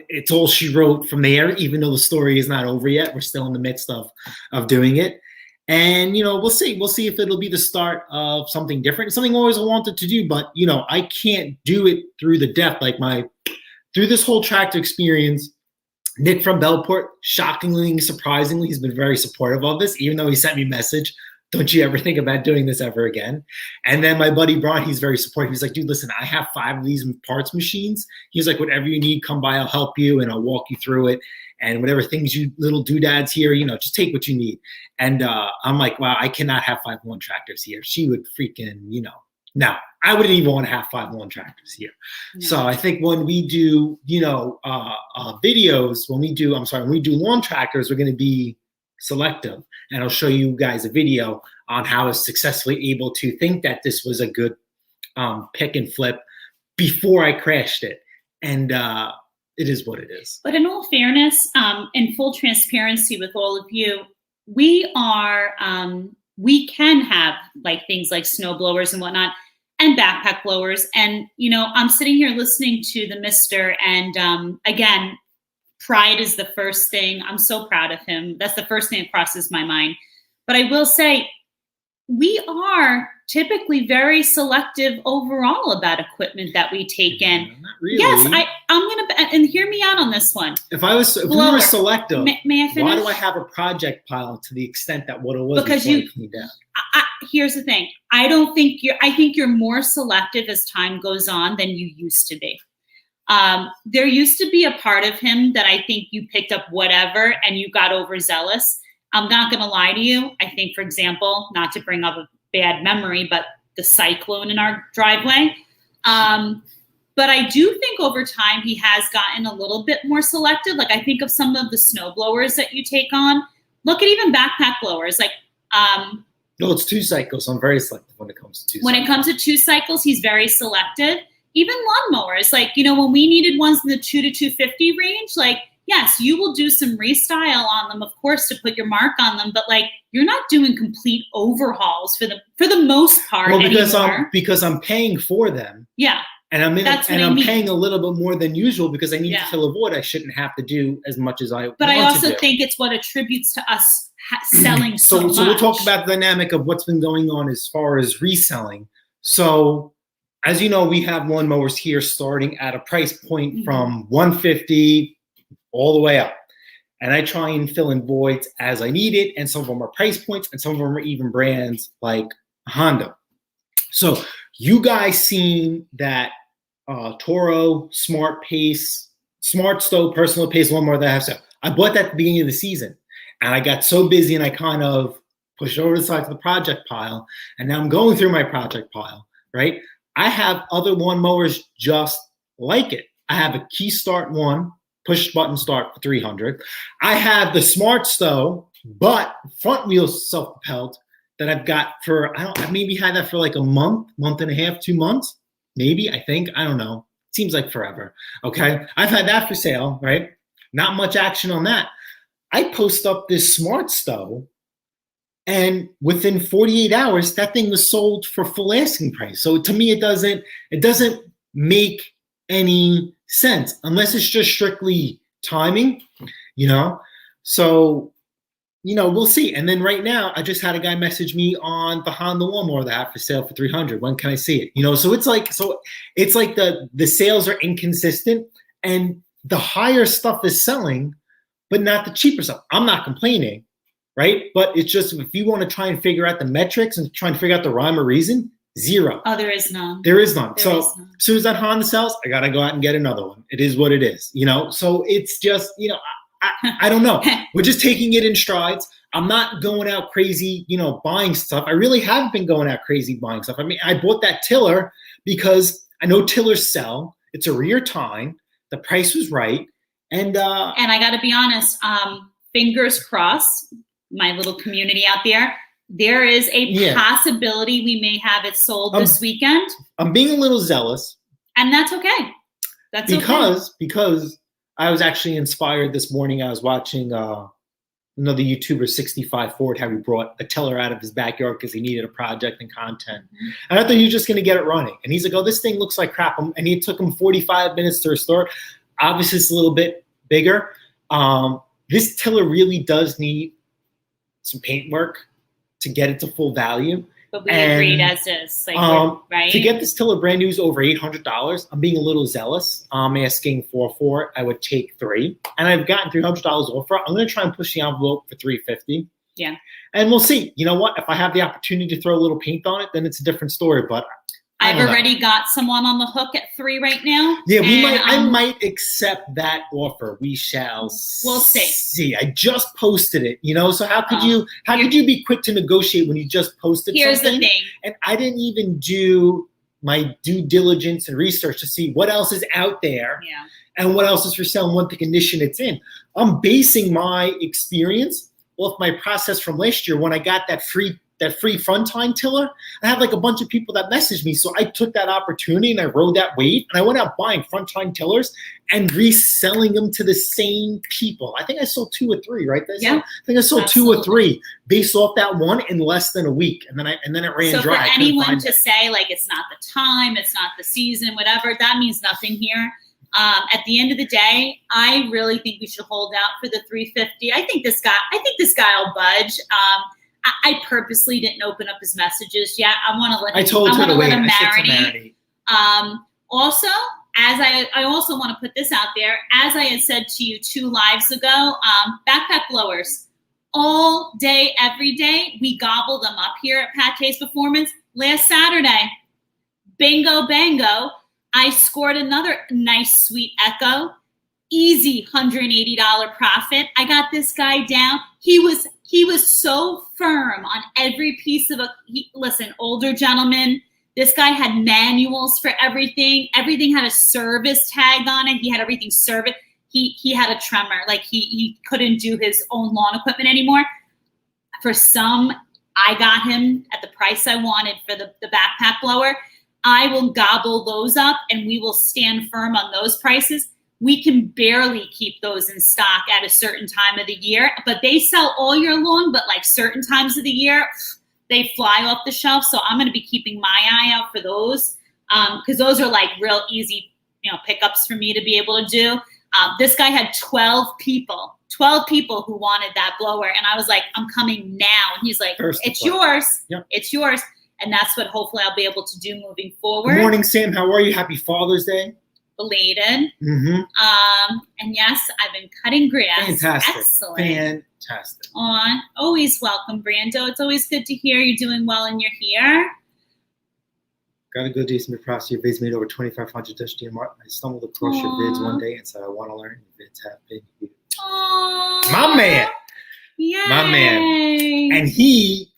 it's all she wrote from there, even though the story is not over yet. We're still in the midst of doing it. And, we'll see. We'll see if it'll be the start of something different. Something I always wanted to do, but, I can't do it through the depth. Like through this whole tractor experience, Nick from Bellport, shockingly, surprisingly, he's been very supportive of this, even though he sent me a message. Don't you ever think about doing this ever again? And then my buddy Brian, he's very supportive. He's like, dude, listen, I have 5 of these parts machines. He's like, whatever you need, come by, I'll help you and I'll walk you through it. And whatever things you little doodads here, just take what you need. And I'm like, wow, I cannot have 5-1 tractors here. She would freaking, no, I wouldn't even want to have 5-1 tractors here. No. So I think when we do, videos, when we do lawn tractors, we're going to be selective. And I'll show you guys a video on how I was successfully able to think that this was a good pick and flip before I crashed it. And it is what it is. But in all fairness, in full transparency with all of you, we can have like things like snow blowers and whatnot and backpack blowers. And, I'm sitting here listening to the mister, and again, pride is the first thing. I'm so proud of him. That's the first thing that crosses my mind. But I will say, we are typically very selective overall about equipment that we take in. Not really. Yes, I'm going to, and hear me out on this one. If we were selective, may I finish? Why do I have a project pile to the extent that what it was because before I cleaned out? Here's the thing. I think you're more selective as time goes on than you used to be. There used to be a part of him that I think you picked up whatever and you got overzealous. I'm not going to lie to you. I think, for example, not to bring up a bad memory, but the cyclone in our driveway. But I do think over time he has gotten a little bit more selective. Like I think of some of the snow blowers that you take on. Look at even backpack blowers. Like no, it's 2 cycles. So I'm very selective when it comes to 2 cycles. When it comes to 2 cycles, he's very selective. Even lawnmowers, like, when we needed ones in the 2 to 250 range, like, yes, you will do some restyle on them, of course, to put your mark on them, but like, you're not doing complete overhauls for the most part. Well, because I'm paying for them. Yeah. And I'm paying a little bit more than usual because I need to fill a void. I shouldn't have to do as much as I want to do. But I also think it's what attributes to us selling so much. So we'll talk about the dynamic of what's been going on as far as reselling. So as you know, we have lawnmowers here starting at a price point from $150 all the way up. And I try and fill in voids as I need it. And some of them are price points and some of them are even brands like Honda. So you guys seen that Toro Smart Stow personal pace lawnmower that I have. So I bought that at the beginning of the season. And I got so busy and I kind of pushed over the side to the project pile. And now I'm going through my project pile, right? I have other lawnmowers just like it. I have a Key Start 1, push button start for $300. I have the Smart Stow, but front wheel self-propelled that I've got I maybe had that for like a month and a half, 2 months, maybe, I think. I don't know. Seems like forever. Okay. I've had that for sale, right? Not much action on that. I post up this Smart Stow, and within 48 hours, that thing was sold for full asking price. So to me, it doesn't make any sense unless it's just strictly timing, So, we'll see. And then right now, I just had a guy message me on the Honda lawnmower that I have for sale for $300. When can I see it? So it's like the sales are inconsistent, and the higher stuff is selling, but not the cheaper stuff. I'm not complaining. Right? But it's just, if you want to try and figure out the metrics and try and figure out the rhyme or reason, 0. Oh, there is none. There is none. As soon as that Honda sells, I got to go out and get another one. It is what it is, So it's just, I don't know. We're just taking it in strides. I'm not going out crazy, buying stuff. I really haven't been going out crazy buying stuff. I mean, I bought that tiller because I know tillers sell. It's a rear tine. The price was right. And I got to be honest, fingers crossed, my little community out there is a possibility we may have it sold this weekend. I'm being a little zealous. And that's okay. Because I was actually inspired this morning. I was watching another YouTuber, 65 Ford, how he brought a tiller out of his backyard because he needed a project and content. Mm-hmm. And I thought he was just going to get it running. And he's like, oh, this thing looks like crap. And it took him 45 minutes to restore it. Obviously, it's a little bit bigger. This tiller really does need some paint work to get it to full value. But we agreed as is, like, right? To get this tiller brand new is over $800. I'm being a little zealous. I'm asking for it. I would take 3, and I've gotten $300 off for it. I'm going to try and push the envelope for $350. Yeah. And we'll see. You know what? If I have the opportunity to throw a little paint on it, then it's a different story. But I've already got someone on the hook at 3 right now. Yeah, I might accept that offer. We'll see. I just posted it, so how could you be quick to negotiate when you just posted something? Here's the thing. And I didn't even do my due diligence and research to see what else is out there and what else is for sale and what the condition it's in. I'm basing my experience off my process from last year when I got that free front time tiller. I had like a bunch of people that messaged me. So I took that opportunity and I rode that wave and I went out buying front time tillers and reselling them to the same people. I think I sold 2 or 3, right? I think I sold 2 or 3 based off that one in less than a week. And then it ran dry. So for anyone to say like, it's not the time, it's not the season, whatever, that means nothing here. At the end of the day, I really think we should hold out for the 350. I think this guy will budge. I purposely didn't open up his messages yet. I want to let him. I told her to wait. I marinate. Also, I also want to put this out there. As I had said to you 2 lives ago, backpack blowers all day, every day. We gobble them up here at Pate's Performance. Last Saturday, bingo, bango. I scored another nice, sweet Echo. Easy $180 profit. I got this guy down. He was so firm on every piece of listen, older gentleman. This guy had manuals for everything. Everything had a service tag on it. He had everything serviced. He had a tremor. Like he couldn't do his own lawn equipment anymore. For some, I got him at the price I wanted for the backpack blower. I will gobble those up and we will stand firm on those prices. We can barely keep those in stock at a certain time of the year, but they sell all year long, but like certain times of the year, they fly off the shelf. So I'm going to be keeping my eye out for those because those are like real easy, pickups for me to be able to do. This guy had 12 people who wanted that blower. And I was like, I'm coming now. And he's like, it's yours. Yep. It's yours. And that's what hopefully I'll be able to do moving forward. Good morning, Sam. How are you? Happy Father's Day. Belated. Mm-hmm. And yes, I've been cutting grass. Fantastic. Excellent. Fantastic. Always welcome, Brando. It's always good to hear you're doing well and you're here. Got a good decent process. Your vids made over 2,500 Dutch DMR. I stumbled across your vids one day and said, I want to learn. Your vids have been huge. My man. Yay. My man. And he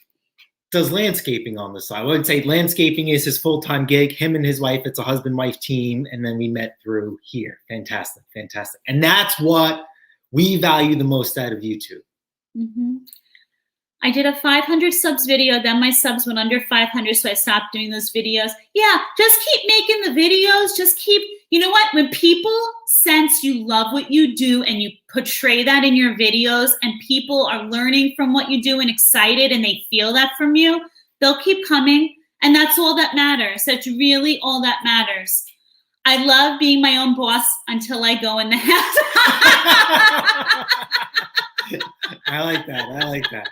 does landscaping on the side. I would say landscaping is his full-time gig. Him and his wife, it's a husband-wife team. And then we met through here. Fantastic. Fantastic. And that's what we value the most out of YouTube. Mm-hmm. I did a 500 subs video. Then my subs went under 500. So I stopped doing those videos. Yeah, just keep making the videos. Just keep, you know what? When people sense you love what you do and you portray that in your videos and people are learning from what you do and excited and they feel that from you, they'll keep coming. And that's all that matters. That's really all that matters. I love being my own boss until I go in the house. I like that.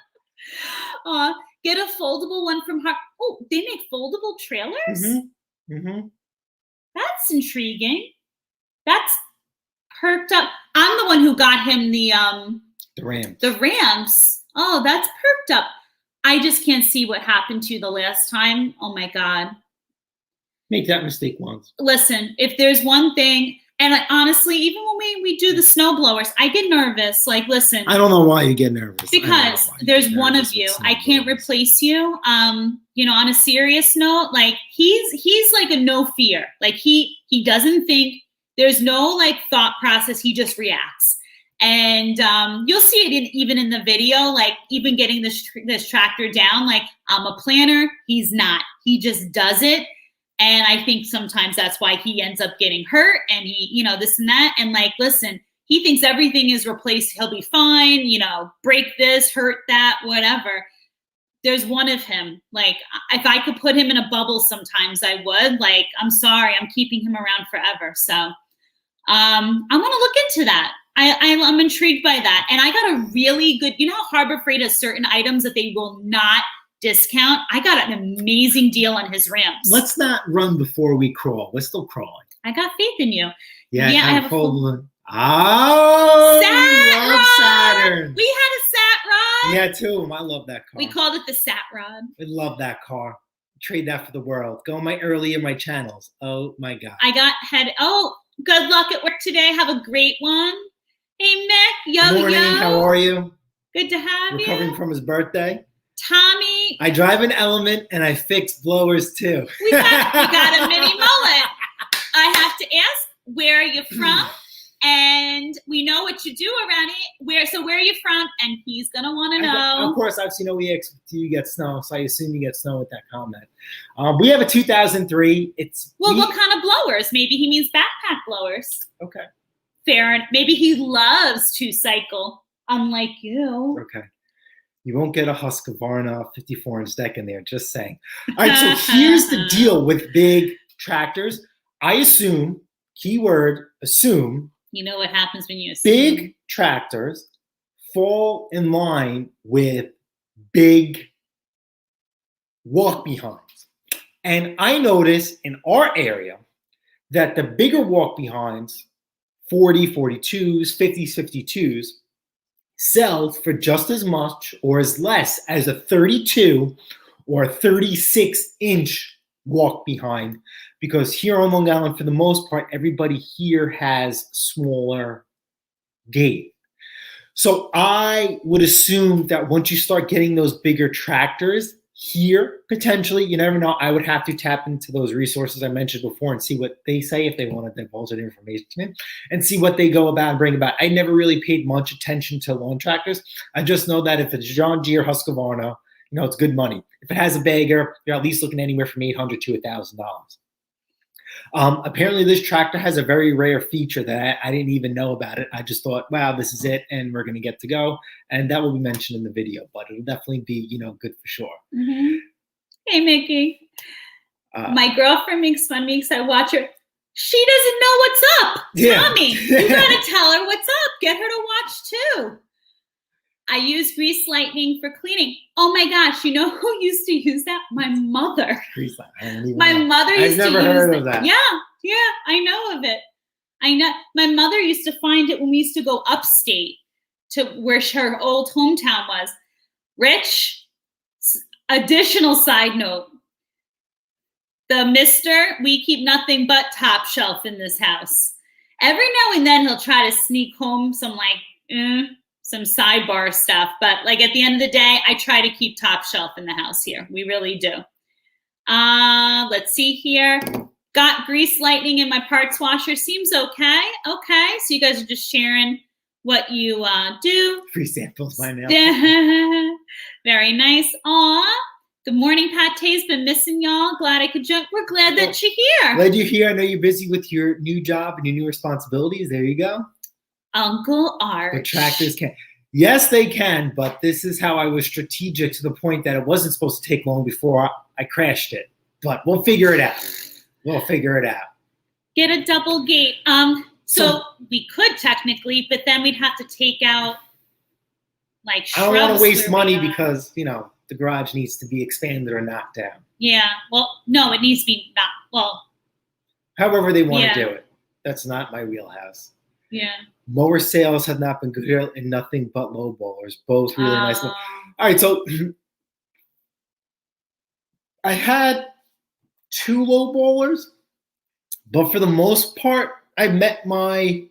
Get a foldable one from Har. Oh, they make foldable trailers? Mm-hmm. Mm-hmm. That's intriguing. That's perked up. I'm the one who got him the Rams. The Rams. Oh, that's perked up. I just can't see what happened to you the last time. Oh my God. Make that mistake once. Listen, if there's one thing, and honestly, even when we do the snow blowers, I get nervous. Like, listen. I don't know why you get nervous. Because there's one of you. I can't replace you. On a serious note, like he's like a no fear. Like he doesn't think, there's no like thought process. He just reacts. And you'll see it even in the video, like even getting this tractor down, like I'm a planner. He's not. He just does it. And I think sometimes that's why he ends up getting hurt and he, this and that. And like, listen, he thinks everything is replaced. He'll be fine, break this, hurt that, whatever. There's one of him. Like, if I could put him in a bubble sometimes I would. Like, I'm sorry, I'm keeping him around forever. So I want to look into that. I'm intrigued by that. And I got a really good, you know how Harbor Freight has certain items that they will not discount? I got an amazing deal on his rims. Let's not run before we crawl. We're still crawling. I got faith in you. Yeah, I have have a full one. Oh, Sat love Rod! Saturn. We had a Sat Rod. Yeah, two. I love that car. We called it the Sat Rod. I love that car. Trade that for the world. Go on my channels. Oh my God. Good luck at work today. Have a great one. Hey, Mick. Yo, Good morning. yo. How are you? Good to have you. Recovering from his birthday. Tommy. I drive an Element and I fix blowers too. We got a mini mullet. I have to ask, where are you from? And we know what you do around it. Where are you from? And he's gonna want to know. Of course, I've seen you get snow, so I assume you get snow with that comment. We have a 2003. What kind of blowers? Maybe he means backpack blowers. Okay. Fair. Maybe he loves to cycle, unlike you. Okay. You won't get a Husqvarna 54-inch deck in there. Just saying. All right. So here's the deal with big tractors. I assume. Keyword assume. You know what happens when you assume. Big tractors fall in line with big walk behinds. And I notice in our area that the bigger walk behinds, 40, 42s, 50s, 52s, sell for just as much or as less as a 32 or 36-inch walk behind, because here on Long Island, for the most part, everybody here has smaller gate. So I would assume that once you start getting those bigger tractors here, potentially, you never know, I would have to tap into those resources I mentioned before and see what they say if they want to divulge that information to me and see what they go about and bring about. I never really paid much attention to lawn tractors. I just know that if it's John Deere, Husqvarna, it's good money. If it has a bagger, you're at least looking anywhere from $800 to $1,000. Apparently, this tractor has a very rare feature that I didn't even know about it. I just thought, wow, this is it, and we're going to get to go. And that will be mentioned in the video, but it'll definitely be, good for sure. Mm-hmm. Hey, Mickey. My girlfriend makes fun of me because I watch her. She doesn't know what's up. Yeah. Tommy, you got to tell her what's up. Get her to watch, too. I use Grease Lightning for cleaning. Oh my gosh, you know who used to use that? My mother. Grease Lightning. My mother used to use it. I've never heard of that. Yeah, I know of it. I know. My mother used to find it when we used to go upstate to where her old hometown was. Rich, additional side note. We keep nothing but top shelf in this house. Every now and then he'll try to sneak home some some sidebar stuff, but like at the end of the day, I try to keep top shelf in the house here. We really do. Let's see here. Got Grease Lightning in my parts washer. Seems okay. Okay, so you guys are just sharing what you do. Free samples by now. Very nice. Aw. Good morning, Pate's been missing y'all. Glad I could join. We're glad that you're here. Glad you're here. I know you're busy with your new job and your new responsibilities. There you go. Uncle Arch. The tractors can. Yes, they can, but this is how I was strategic to the point that it wasn't supposed to take long before I crashed it. But we'll figure it out. Get a double gate. So we could technically, but then we'd have to take out like shrubs. I don't want to waste money because, the garage needs to be expanded or knocked down. Yeah. Well, no, it needs to be however they want to do it. That's not my wheelhouse. Yeah. Mower sales have not been good and nothing but low ballers. Both really nice. All right, so I had 2 low ballers, but for the most part, I met my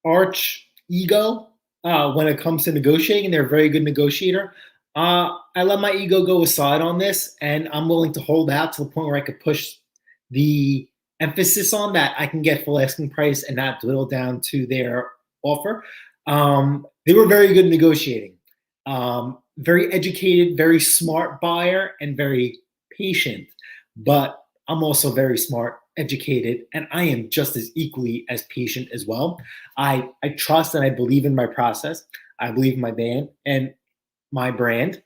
arch ego when it comes to negotiating. They're a very good negotiator. I let my ego go aside on this, and I'm willing to hold out to the point where I could push the emphasis on that I can get full asking price and not dwindle down to their offer. They were very good negotiating. Very educated, very smart buyer, and very patient. But I'm also very smart, educated, and I am just as equally as patient as well. I trust and I believe in my process. I believe in my band and my brand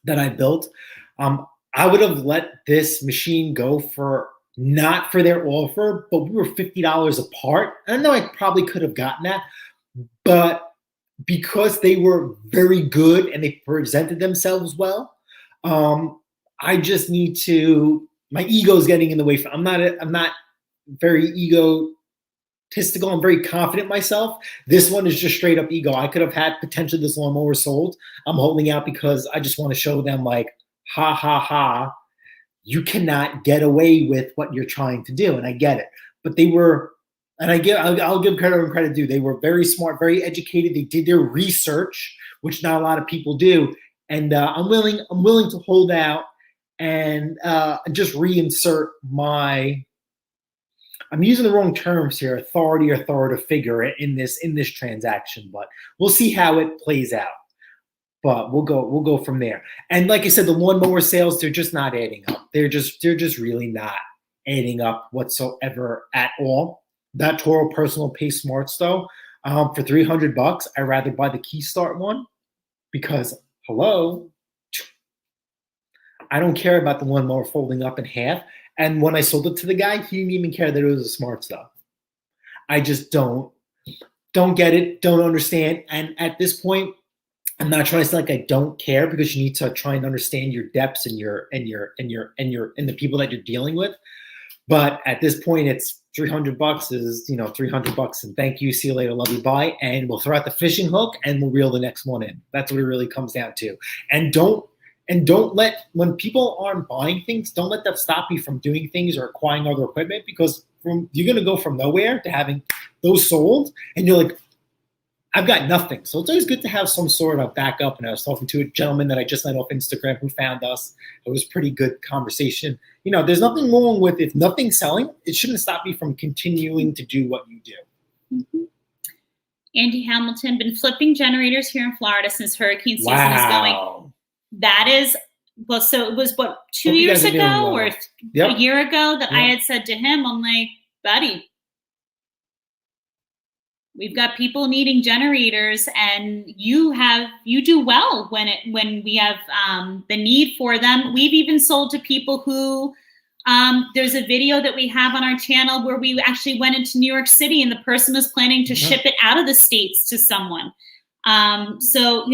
that I built. I would have let this machine go for not for their offer, but we were $50 apart. I know I probably could have gotten that, but because they were very good and they presented themselves well, I just need to. My ego's getting in the way. I'm not very egotistical. I'm very confident myself. This one is just straight up ego. I could have had potentially this lawnmower sold. I'm holding out because I just want to show them like, ha ha ha, you cannot get away with what you're trying to do, and I get it. But they were, and I'll give credit where credit due. They were very smart, very educated. They did their research, which not a lot of people do. And I'm willing to hold out and just reinsert my. I'm using the wrong terms here, authority or authoritative figure in this transaction, but we'll see how it plays out. But we'll go from there. And like I said, the lawnmower sales, they're just not adding up. They're just really not adding up whatsoever at all. That Toro Personal Pace Smarts though, for $300, I'd rather buy the Keystart one because hello, I don't care about the lawnmower folding up in half. And when I sold it to the guy, he didn't even care that it was a smart stuff. I just don't get it, don't understand. And at this point, I'm not trying to say like I don't care, because you need to try and understand your depths and the people that you're dealing with. But at this point, it's $300 is $300, and thank you, see you later, love you, bye, and we'll throw out the fishing hook and we'll reel the next one in. That's what it really comes down to. And don't let, when people aren't buying things, don't let that stop you from doing things or acquiring other equipment, because you're going to go from nowhere to having those sold, and you're like, I've got nothing. So it's always good to have some sort of backup. And I was talking to a gentleman that I just met off Instagram who found us. It was a pretty good conversation. There's nothing wrong with, if nothing's selling, it shouldn't stop you from continuing to do what you do. Mm-hmm. Andy Hamilton, been flipping generators here in Florida since hurricane season is going. That is, well, so it was what, 2 years ago or a year ago that I had said to him, I'm like, buddy, we've got people needing generators, and you do well when we have the need for them. We've even sold to people who, there's a video that we have on our channel where we actually went into New York City and the person was planning to ship it out of the States to someone. So,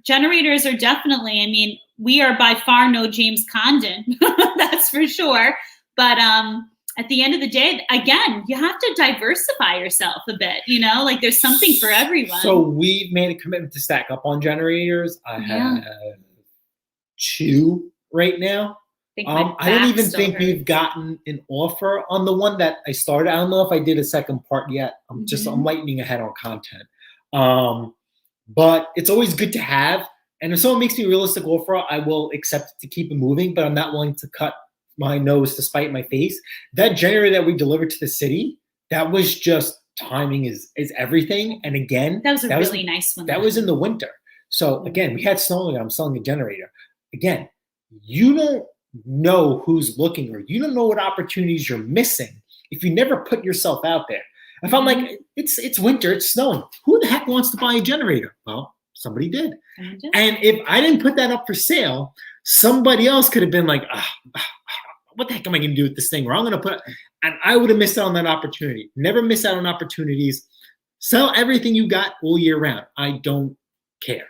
generators are definitely, I mean, we are by far no James Condon, that's for sure. But at the end of the day, again, you have to diversify yourself a bit, like there's something for everyone. So we've made a commitment to stack up on generators. I have 2 right now. I don't even think we've gotten an offer on the one that I started. I don't know if I did a second part yet. I'm lightning ahead on content. But it's always good to have. And if someone makes me a realistic offer, I will accept it to keep it moving, but I'm not willing to cut my nose to spite my face. That generator that we delivered to the city, that was just, timing is everything. And again, that was a really nice one. That was in the winter. So again, we had snow and I'm selling a generator. Again, you don't know who's looking, or you don't know what opportunities you're missing if you never put yourself out there. If I'm like, it's winter, it's snowing, who the heck wants to buy a generator? Well, somebody did. And if I didn't put that up for sale, somebody else could have been like, what the heck am I going to do with this thing? Or I'm going to put, and I would have missed out on that opportunity. Never miss out on opportunities. Sell everything you got all year round. I don't care.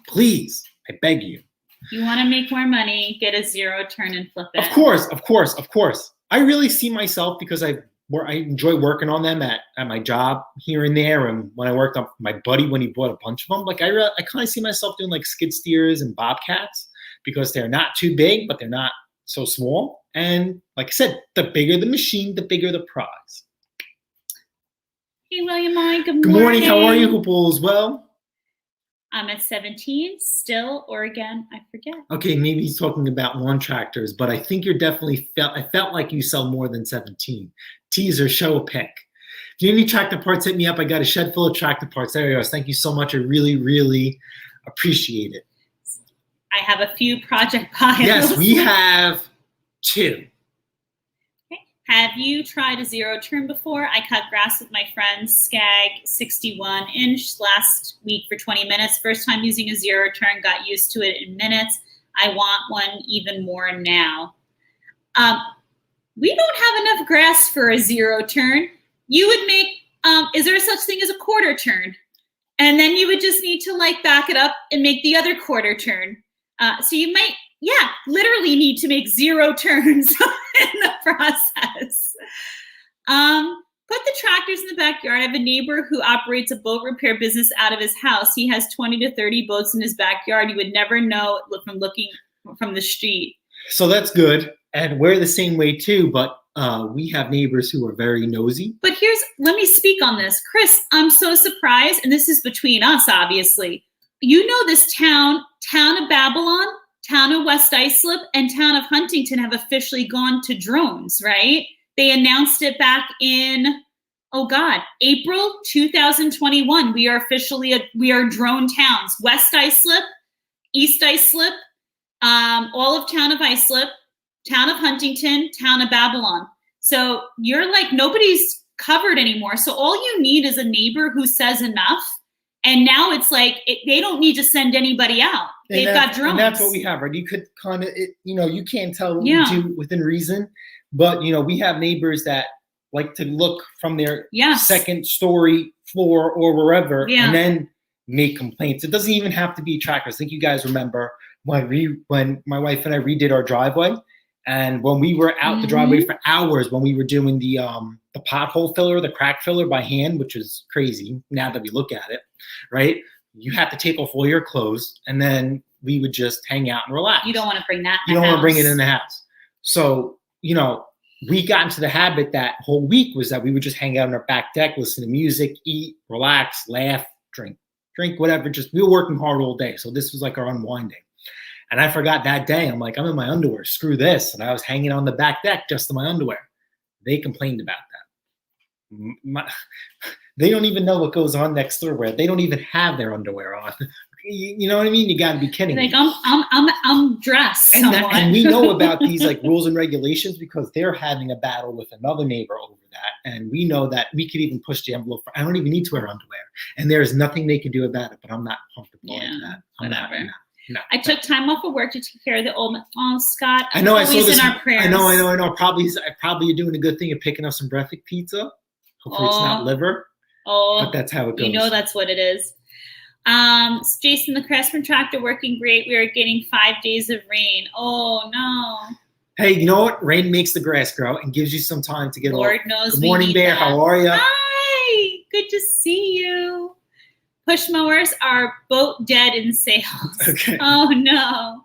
Please, I beg you. You want to make more money, get a zero turn and flip it. Of course. I really see myself, because I enjoy working on them at my job here and there. And when I worked on my buddy, when he bought a bunch of them, like I kind of see myself doing like skid steers and bobcats, because they're not too big, but they're not so small. And like I said, the bigger the machine, the bigger the prize. Hey, William, I. Good morning. How are you? Hope all is well. I'm at 17 still, or again, I forget. Okay, maybe he's talking about lawn tractors, but I think you're definitely I felt like you sell more than 17. Teaser, show a pic. If you need any tractor parts, hit me up. I got a shed full of tractor parts. There you go. Thank you so much. I really, really appreciate it. I have a few project piles. Yes, we have 2. Okay. Have you tried a zero turn before? I cut grass with my friend's Skag 61-inch last week for 20 minutes. First time using a zero turn, got used to it in minutes. I want one even more now. we don't have enough grass for a 0 turn. You would make, is there such thing as a quarter turn? And then you would just need to like back it up and make the other quarter turn. So you might, literally need to make 0 turns in the process. Put the tractors in the backyard. I have a neighbor who operates a boat repair business out of his house. He has 20 to 30 boats in his backyard. You would never know from looking from the street. So that's good. And we're the same way too, but we have neighbors who are very nosy. But let me speak on this. Chris, I'm so surprised, and this is between us, obviously. You know this town of Babylon, town of West Islip, and town of Huntington have officially gone to drones, right? They announced it back in, April 2021. We are drone towns. West Islip, East Islip, all of town of Islip, town of Huntington, town of Babylon. So you're like, nobody's covered anymore. So all you need is a neighbor who says enough. And now it's like, they don't need to send anybody out. They've got drones. And that's what we have, right? You could kind of, you can't tell what we do within reason. But, we have neighbors that like to look from their second story floor or wherever and then make complaints. It doesn't even have to be trackers. I think you guys remember when my wife and I redid our driveway, and when we were out the driveway for hours, when we were doing the pothole filler, the crack filler by hand, which is crazy now that we look at it, right? You have to take off all your clothes, and then we would just hang out and relax. You don't want to bring that. You don't want to bring it in the house. So, we got into the habit that whole week was that we would just hang out on our back deck, listen to music, eat, relax, laugh, drink, whatever. We were working hard all day. So this was like our unwinding. And I forgot that day. I'm like, I'm in my underwear. Screw this. And I was hanging on the back deck just in my underwear. They complained about that. They don't even know what goes on next door where they don't even have their underwear on. You know what I mean? You got to be kidding me. Like I'm dressed. And we know about these like rules and regulations because they're having a battle with another neighbor over that. And we know that we could even push the envelope. I don't even need to wear underwear. And there's nothing they can do about it. But I'm not comfortable with that. Whatever. No, I took time off of work to take care of the old. Oh, Scott, I know. I saw this. In our prayers. I know. Probably you're doing a good thing of picking up some breakfast pizza. Hopefully it's not liver. But that's how it goes. You know that's what it is. Jason, the Craftsman tractor working great. We are getting 5 days of rain. Oh no. Hey, you know what? Rain makes the grass grow and gives you some time to get Lord off. knows. Good morning, Bear. That. How are you? Hi. Good to see you. Push mowers are boat dead in sales. Okay. Oh no.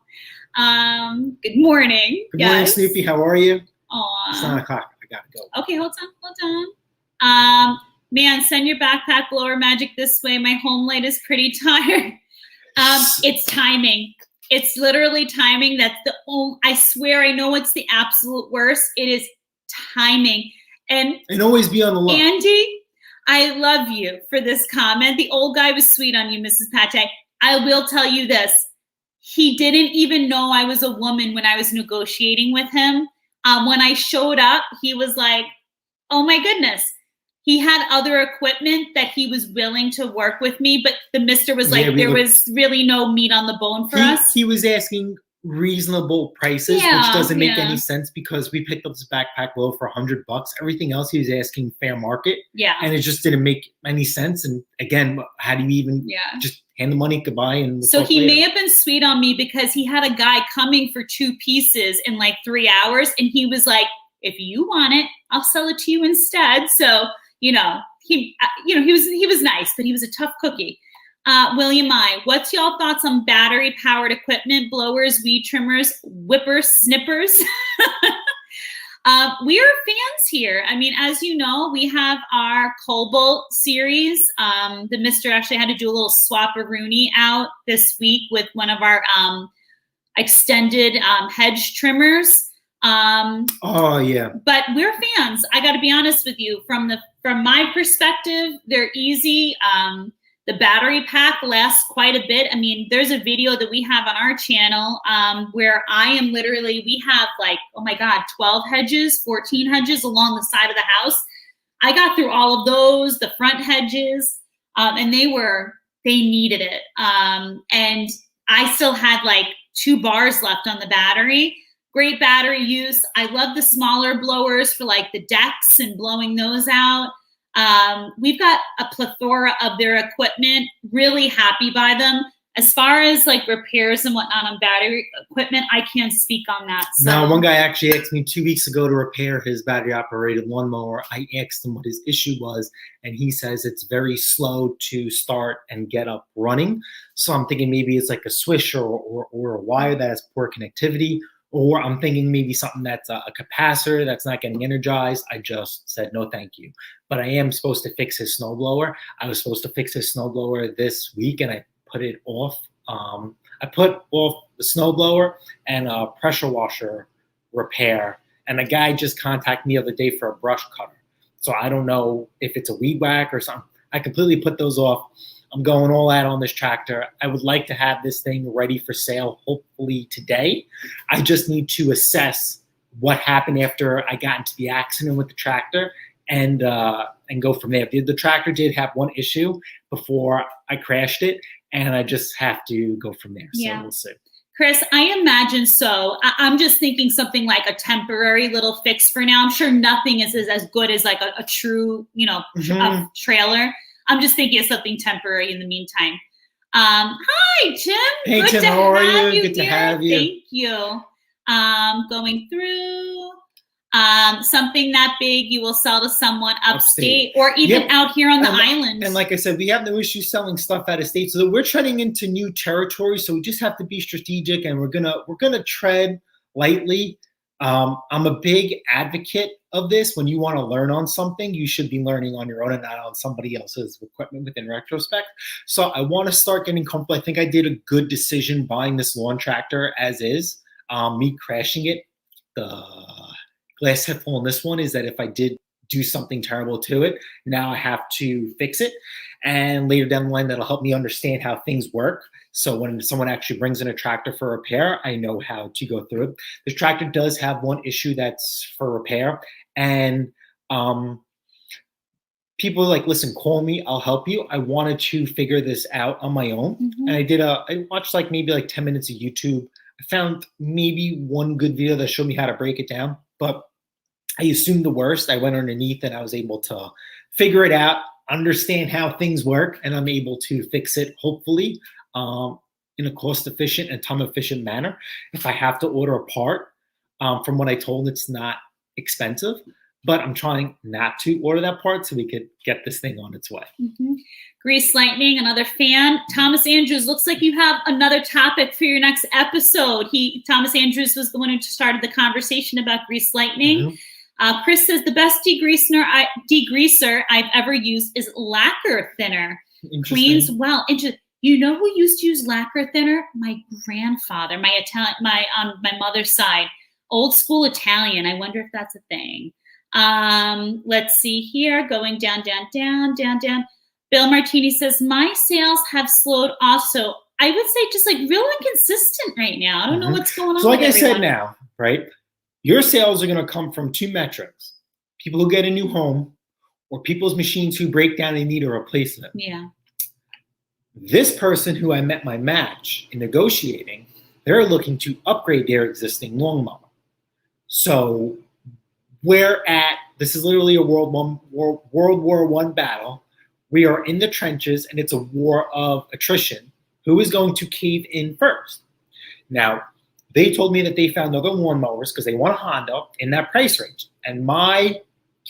Good morning. Good morning, Snoopy. How are you? Aw. It's 9 o'clock. I gotta go. Okay, hold on. Man, send your backpack blower magic this way. My home light is pretty tired. It's timing. It's literally timing. That's I swear I know it's the absolute worst. It is timing. And always be on the look. Andy, I love you for this comment. The old guy was sweet on you, Mrs. Pate. I will tell you this. He didn't even know I was a woman when I was negotiating with him. When I showed up, he was like, oh my goodness. He had other equipment that he was willing to work with me, but the mister was like, there was really no meat on the bone for us. He was asking reasonable prices, which doesn't make any sense because we picked up this backpack blow for $100. Everything else he was asking fair market. Yeah. And it just didn't make any sense. And again, how do you even just hand the money, goodbye? And so he may have been sweet on me because he had a guy coming for 2 pieces in like 3 hours. And he was like, if you want it, I'll sell it to you instead. So, he was nice, but he was a tough cookie. William I, what's y'all thoughts on battery powered equipment, blowers, weed trimmers, whippers, snippers? We are fans here. I mean, as you know, we have our Cobalt series. The mister actually had to do a little swap-a-rooney out this week with one of our extended hedge trimmers. But we're fans. I got to be honest with you. From my perspective, they're easy. The battery pack lasts quite a bit. I mean, there's a video that we have on our channel where we have like, oh my God, 12 hedges, 14 hedges along the side of the house. I got through all of those, the front hedges, and they needed it. And I still had like 2 bars left on the battery. great battery use. I love the smaller blowers for like the decks and blowing those out. We've got a plethora of their equipment, really happy by them. As far as like repairs and whatnot on battery equipment, I can't speak on that. So. Now, one guy actually asked me 2 weeks ago to repair his battery-operated lawnmower. I asked him what his issue was, and he says it's very slow to start and get up running. So I'm thinking maybe it's like a swish or a wire that has poor connectivity, or I'm thinking maybe something that's a capacitor that's not getting energized. I just said no thank you. But I am supposed to fix his snowblower. I was supposed to fix his snowblower this week, and I put it off. I put off the snowblower and a pressure washer repair. And a guy just contacted me the other day for a brush cutter. So I don't know if it's a weed whack or something. I completely put those off. I'm going all out on this tractor. I would like to have this thing ready for sale, hopefully today. I just need to assess what happened after I got into the accident with the tractor and go from there. The tractor did have one issue before I crashed it, and I just have to go from there. So we'll see. Chris, I imagine so. I'm just thinking something like a temporary little fix for now. I'm sure nothing is as good as like a true, a trailer. I'm just thinking of something temporary in the meantime. Hi, Jim. Hey, Jim, how are you? Good to have you. Thank you. Going through. Something that big you will sell to someone upstate or even out here on the island. And like I said, we have no issue selling stuff out of state. So we're treading into new territory. So we just have to be strategic, and we're gonna tread lightly. I'm a big advocate of this. When you want to learn on something, you should be learning on your own and not on somebody else's equipment within retrospect. So I want to start getting comfortable. I think I did a good decision buying this lawn tractor as is. Me crashing it, the glass hole in this one is that if I did do something terrible to it, now I have to fix it. And later down the line, that'll help me understand how things work. So when someone actually brings in a tractor for repair, I know how to go through it. This tractor does have one issue that's for repair. And people are like, listen, call me, I'll help you. I wanted to figure this out on my own. Mm-hmm. And I watched maybe 10 minutes of YouTube. I found maybe one good video that showed me how to break it down, but I assumed the worst. I went underneath and I was able to figure it out, understand how things work, and I'm able to fix it, hopefully, in a cost-efficient and time-efficient manner. If I have to order a part, from what I told, it's not expensive, but I'm trying not to order that part so we could get this thing on its way. Mm-hmm. Grease Lightning, another fan. Thomas Andrews, looks like you have another topic for your next episode. Thomas Andrews was the one who started the conversation about Grease Lightning. Mm-hmm. Chris says the best degreaser I've ever used is lacquer thinner. Cleans well. You know who used to use lacquer thinner? My grandfather, my mother's side, old school Italian. I wonder if that's a thing. Let's see here, going down. Bill Martini says my sales have slowed also. I would say just like real inconsistent right now. I don't know what's going on. So like I said now, right? Your sales are going to come from two metrics: people who get a new home or people's machines who break down and need a replacement. Yeah. This person who I met my match in negotiating, they're looking to upgrade their existing lawnmower. So this is literally a World War I battle. We are in the trenches, and it's a war of attrition. Who is going to cave in first? Now, they told me that they found other lawnmowers because they want a Honda in that price range. And my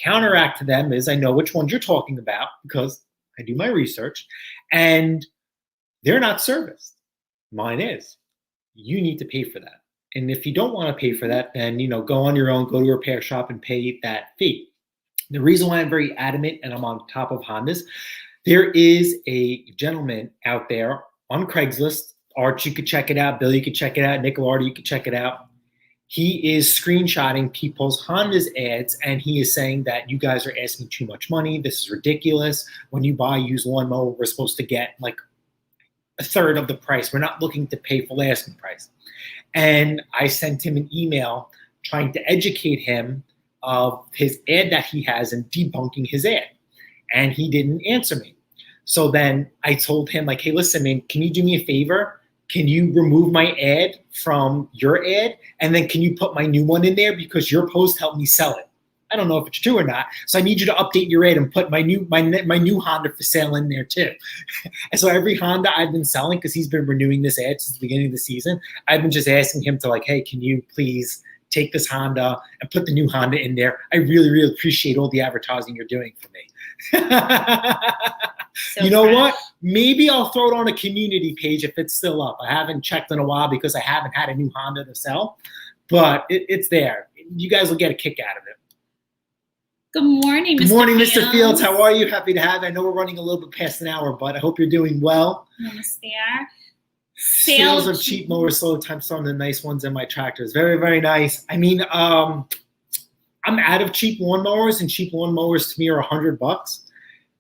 counteract to them is I know which ones you're talking about because I do my research, and they're not serviced. Mine is. You need to pay for that. And if you don't want to pay for that, then go on your own, go to a repair shop and pay that fee. The reason why I'm very adamant and I'm on top of Hondas, there is a gentleman out there on Craigslist. Art, you could check it out. Bill, you could check it out. Nick Lardy, you could check it out. He is screenshotting people's Honda's ads, and he is saying that you guys are asking too much money. This is ridiculous. When you buy a used lawnmower, we're supposed to get like a third of the price. We're not looking to pay full asking price. And I sent him an email trying to educate him of his ad that he has and debunking his ad. And he didn't answer me. So then I told him, like, hey, listen, man, can you do me a favor? can you remove my ad from your ad? And then can you put my new one in there because your post helped me sell it? I don't know if it's true or not. So I need you to update your ad and put my new Honda for sale in there too. And so every Honda I've been selling, because he's been renewing this ad since the beginning of the season, I've been just asking him to like, hey, can you please take this Honda and put the new Honda in there? I really, really appreciate all the advertising you're doing for me. So you know fresh. what? Maybe I'll throw it on a community page if it's still up. I haven't checked in a while because I haven't had a new Honda to sell, but it's there. You guys will get a kick out of it. Good morning, Mr. Good morning, Fields. Mr. Fields. How are you? Happy to have you. I know we're running a little bit past an hour, but I hope you're doing well. Almost there. Sales of cheap mowers, slow time, some of the nice ones in my tractors. Very, very nice. I mean, I'm out of cheap lawnmowers, and cheap lawnmowers to me are $100.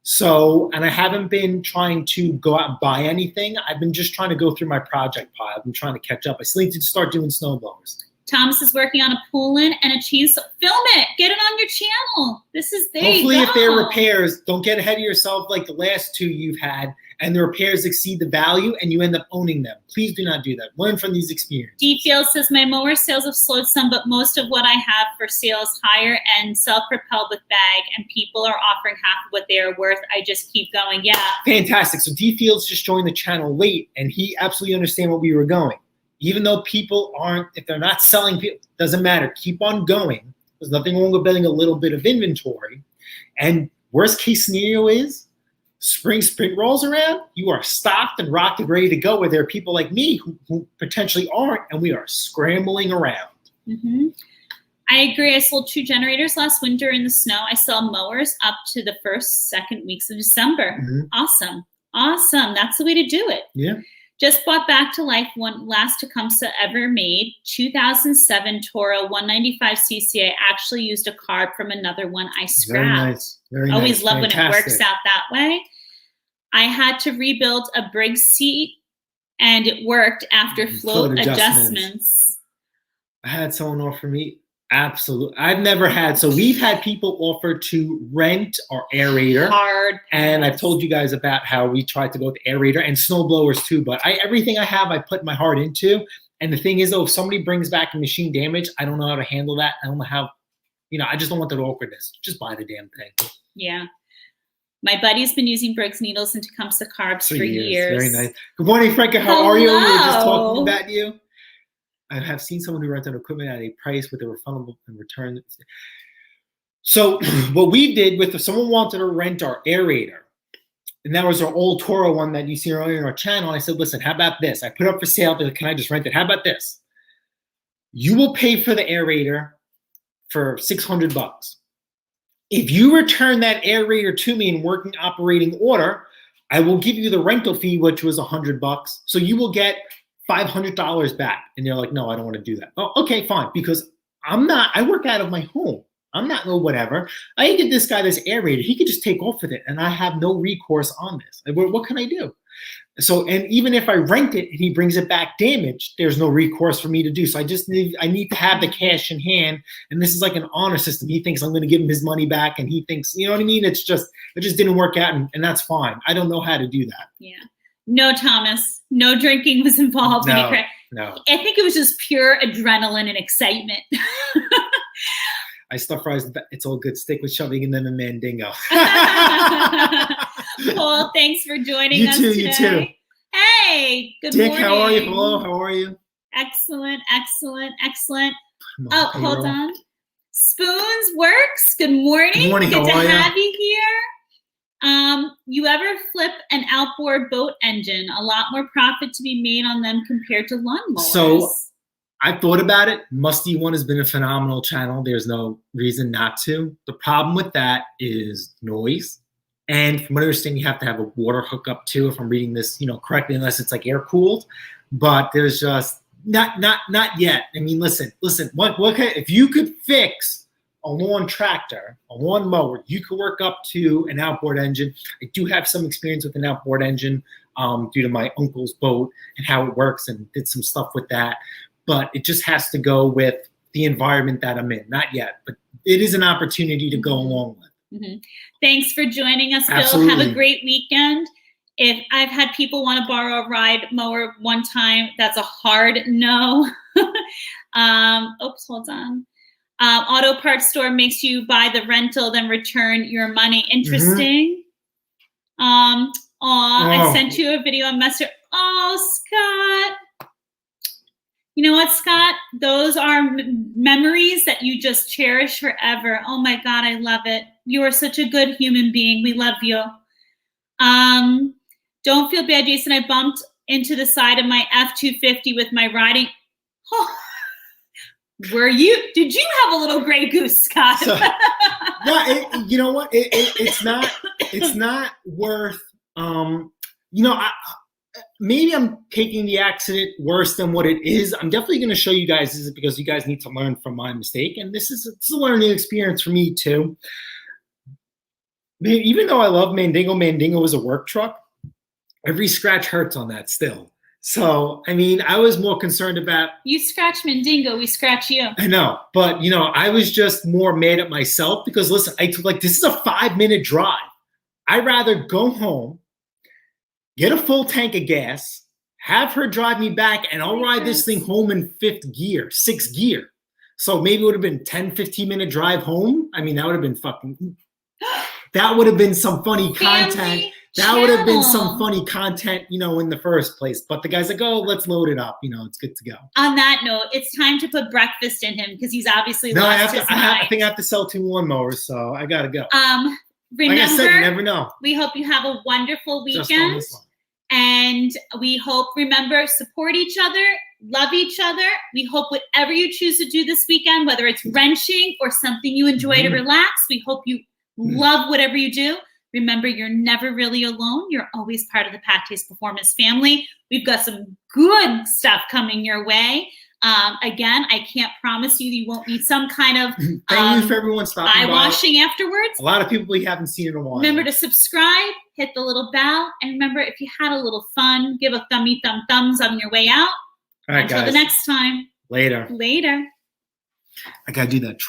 So, and I haven't been trying to go out and buy anything. I've been just trying to go through my project pile. I've been trying to catch up. I still need to start doing snowblowers. Thomas is working on a pull-in and a chainsaw. Film it. Get it on your channel. This is there. Hopefully, if they're repairs, don't get ahead of yourself like the last two you've had, and the repairs exceed the value, and you end up owning them. Please do not do that. Learn from these experiences. D Field says, my mower sales have slowed some, but most of what I have for sale is higher and self-propelled with bag, and people are offering half of what they are worth. I just keep going. Yeah. Fantastic. So D Fields just joined the channel late, and he absolutely understands where we were going. Even though people aren't, if they're not selling, doesn't matter. Keep on going. There's nothing wrong with building a little bit of inventory. And worst case scenario is spring rolls around, you are stocked and rocked and ready to go, where there are people like me who potentially aren't, and we are scrambling around. Mm-hmm. I agree. I sold 2 generators last winter in the snow. I sell mowers up to the second weeks of December. Mm-hmm. Awesome. Awesome. That's the way to do it. Yeah. Just bought back to life one last Tecumseh ever made, 2007 Toro 195cc. I actually used a carb from another one I scrapped. Very nice. Very nice. Always love Fantastic. when it works out that way. I had to rebuild a Briggs seat, and it worked after float adjustments. I had someone offer me. Absolutely. I've never had. So we've had people offer to rent our aerator. Hard. And I've told you guys about how we tried to go with aerator and snow blowers too. But everything I have, I put my heart into. And the thing is, though, if somebody brings back a machine damage, I don't know how to handle that. I don't know how, I just don't want that awkwardness. Just buy the damn thing. Yeah. My buddy's been using Briggs needles and Tecumseh carbs for years. Very nice. Good morning, Franca. How are you? We were just talking about you. I have seen someone who rented equipment at a price with a refundable and return. So what we did with, if someone wanted to rent our aerator, and that was our old Toro one that you see earlier in our channel, I said, listen, how about this? I put it up for sale. Can I just rent it? How about this? You will pay for the aerator for $600. If you return that aerator to me in working operating order, I will give you the rental fee, which was $100. So you will get $500 back. And they're like, no, I don't want to do that. Oh, okay, fine. Because I work out of my home. I'm not no whatever. I get this guy this aerator. He could just take off with it, and I have no recourse on this. What can I do? So, and even if I rent it and he brings it back damaged, there's no recourse for me to do. So I need to have the cash in hand. And this is like an honor system. He thinks I'm going to give him his money back, and he thinks, you know what I mean? It just didn't work out, and that's fine. I don't know how to do that. Yeah. No, Thomas. No drinking was involved. No. I think it was just pure adrenaline and excitement. I stuff fries. It's all good. Stick with shoving and then a mandingo. Paul, thanks for joining us today. You too. Hey, good morning. Dick, how are you? Hello, how are you? Excellent. Oh, hold on. Spoons Works. Good morning. Good morning. Good to have you here. You ever flip an outboard boat engine? A lot more profit to be made on them compared to lawnmowers. So I thought about it. Musty One has been a phenomenal channel. There's no reason not to. The problem with that is noise. And from what I understand, you have to have a water hookup too, if I'm reading this, correctly, unless it's like air cooled. But there's just not yet. I mean, listen. If you could fix a lawn tractor, a lawn mower, you could work up to an outboard engine. I do have some experience with an outboard engine due to my uncle's boat and how it works, and did some stuff with that. But it just has to go with the environment that I'm in. Not yet, but it is an opportunity to go along with. Mm-hmm. Thanks for joining us, Bill. Absolutely. Have a great weekend. If I've had people want to borrow a ride mower one time, that's a hard no. Oops, hold on. Auto parts store makes you buy the rental, then return your money. Interesting. I sent you a video on Messenger. Oh, Scott. You know what, Scott? Those are memories that you just cherish forever. Oh my God, I love it. You are such a good human being. We love you. Don't feel bad, Jason. I bumped into the side of my F-250 with my riding. Oh. Did you have a little gray goose, Scott? So, yeah, you know what? It's not worth, maybe I'm taking the accident worse than what it is. I'm definitely going to show you guys this because you guys need to learn from my mistake. And this is a learning experience for me too. Even though I love Mandingo is a work truck, every scratch hurts on that still. So, I mean, I was more concerned about... You scratch Mandingo, we scratch you. I know, but, I was just more mad at myself because, listen, this is a 5-minute drive. I'd rather go home, get a full tank of gas, have her drive me back, and I'll ride this thing home in 6th gear. So maybe it would have been 10, 15-minute drive home. I mean, that would have been fucking... That would have been some funny content. That would have been some funny content, in the first place. But the guy's like, oh, let's load it up. It's good to go. On that note, it's time to put breakfast in him because he's obviously lost his mind. I think I have to sell 2 lawnmowers, so I got to go. Remember, like I said, you never know. We hope you have a wonderful weekend. And we remember, support each other, love each other. We hope whatever you choose to do this weekend, whether it's wrenching or something you enjoy to relax, we hope you love whatever you do. Remember, you're never really alone. You're always part of the Pat Taste Performance family. We've got some good stuff coming your way. Again, I can't promise you won't need some kind of thank you for everyone stopping by. Eye washing afterwards. A lot of people we haven't seen in a while. Remember to subscribe, hit the little bell, and remember, if you had a little fun, give a thumbs on your way out. All right, Until guys. the next time. Later. Later. I gotta do that.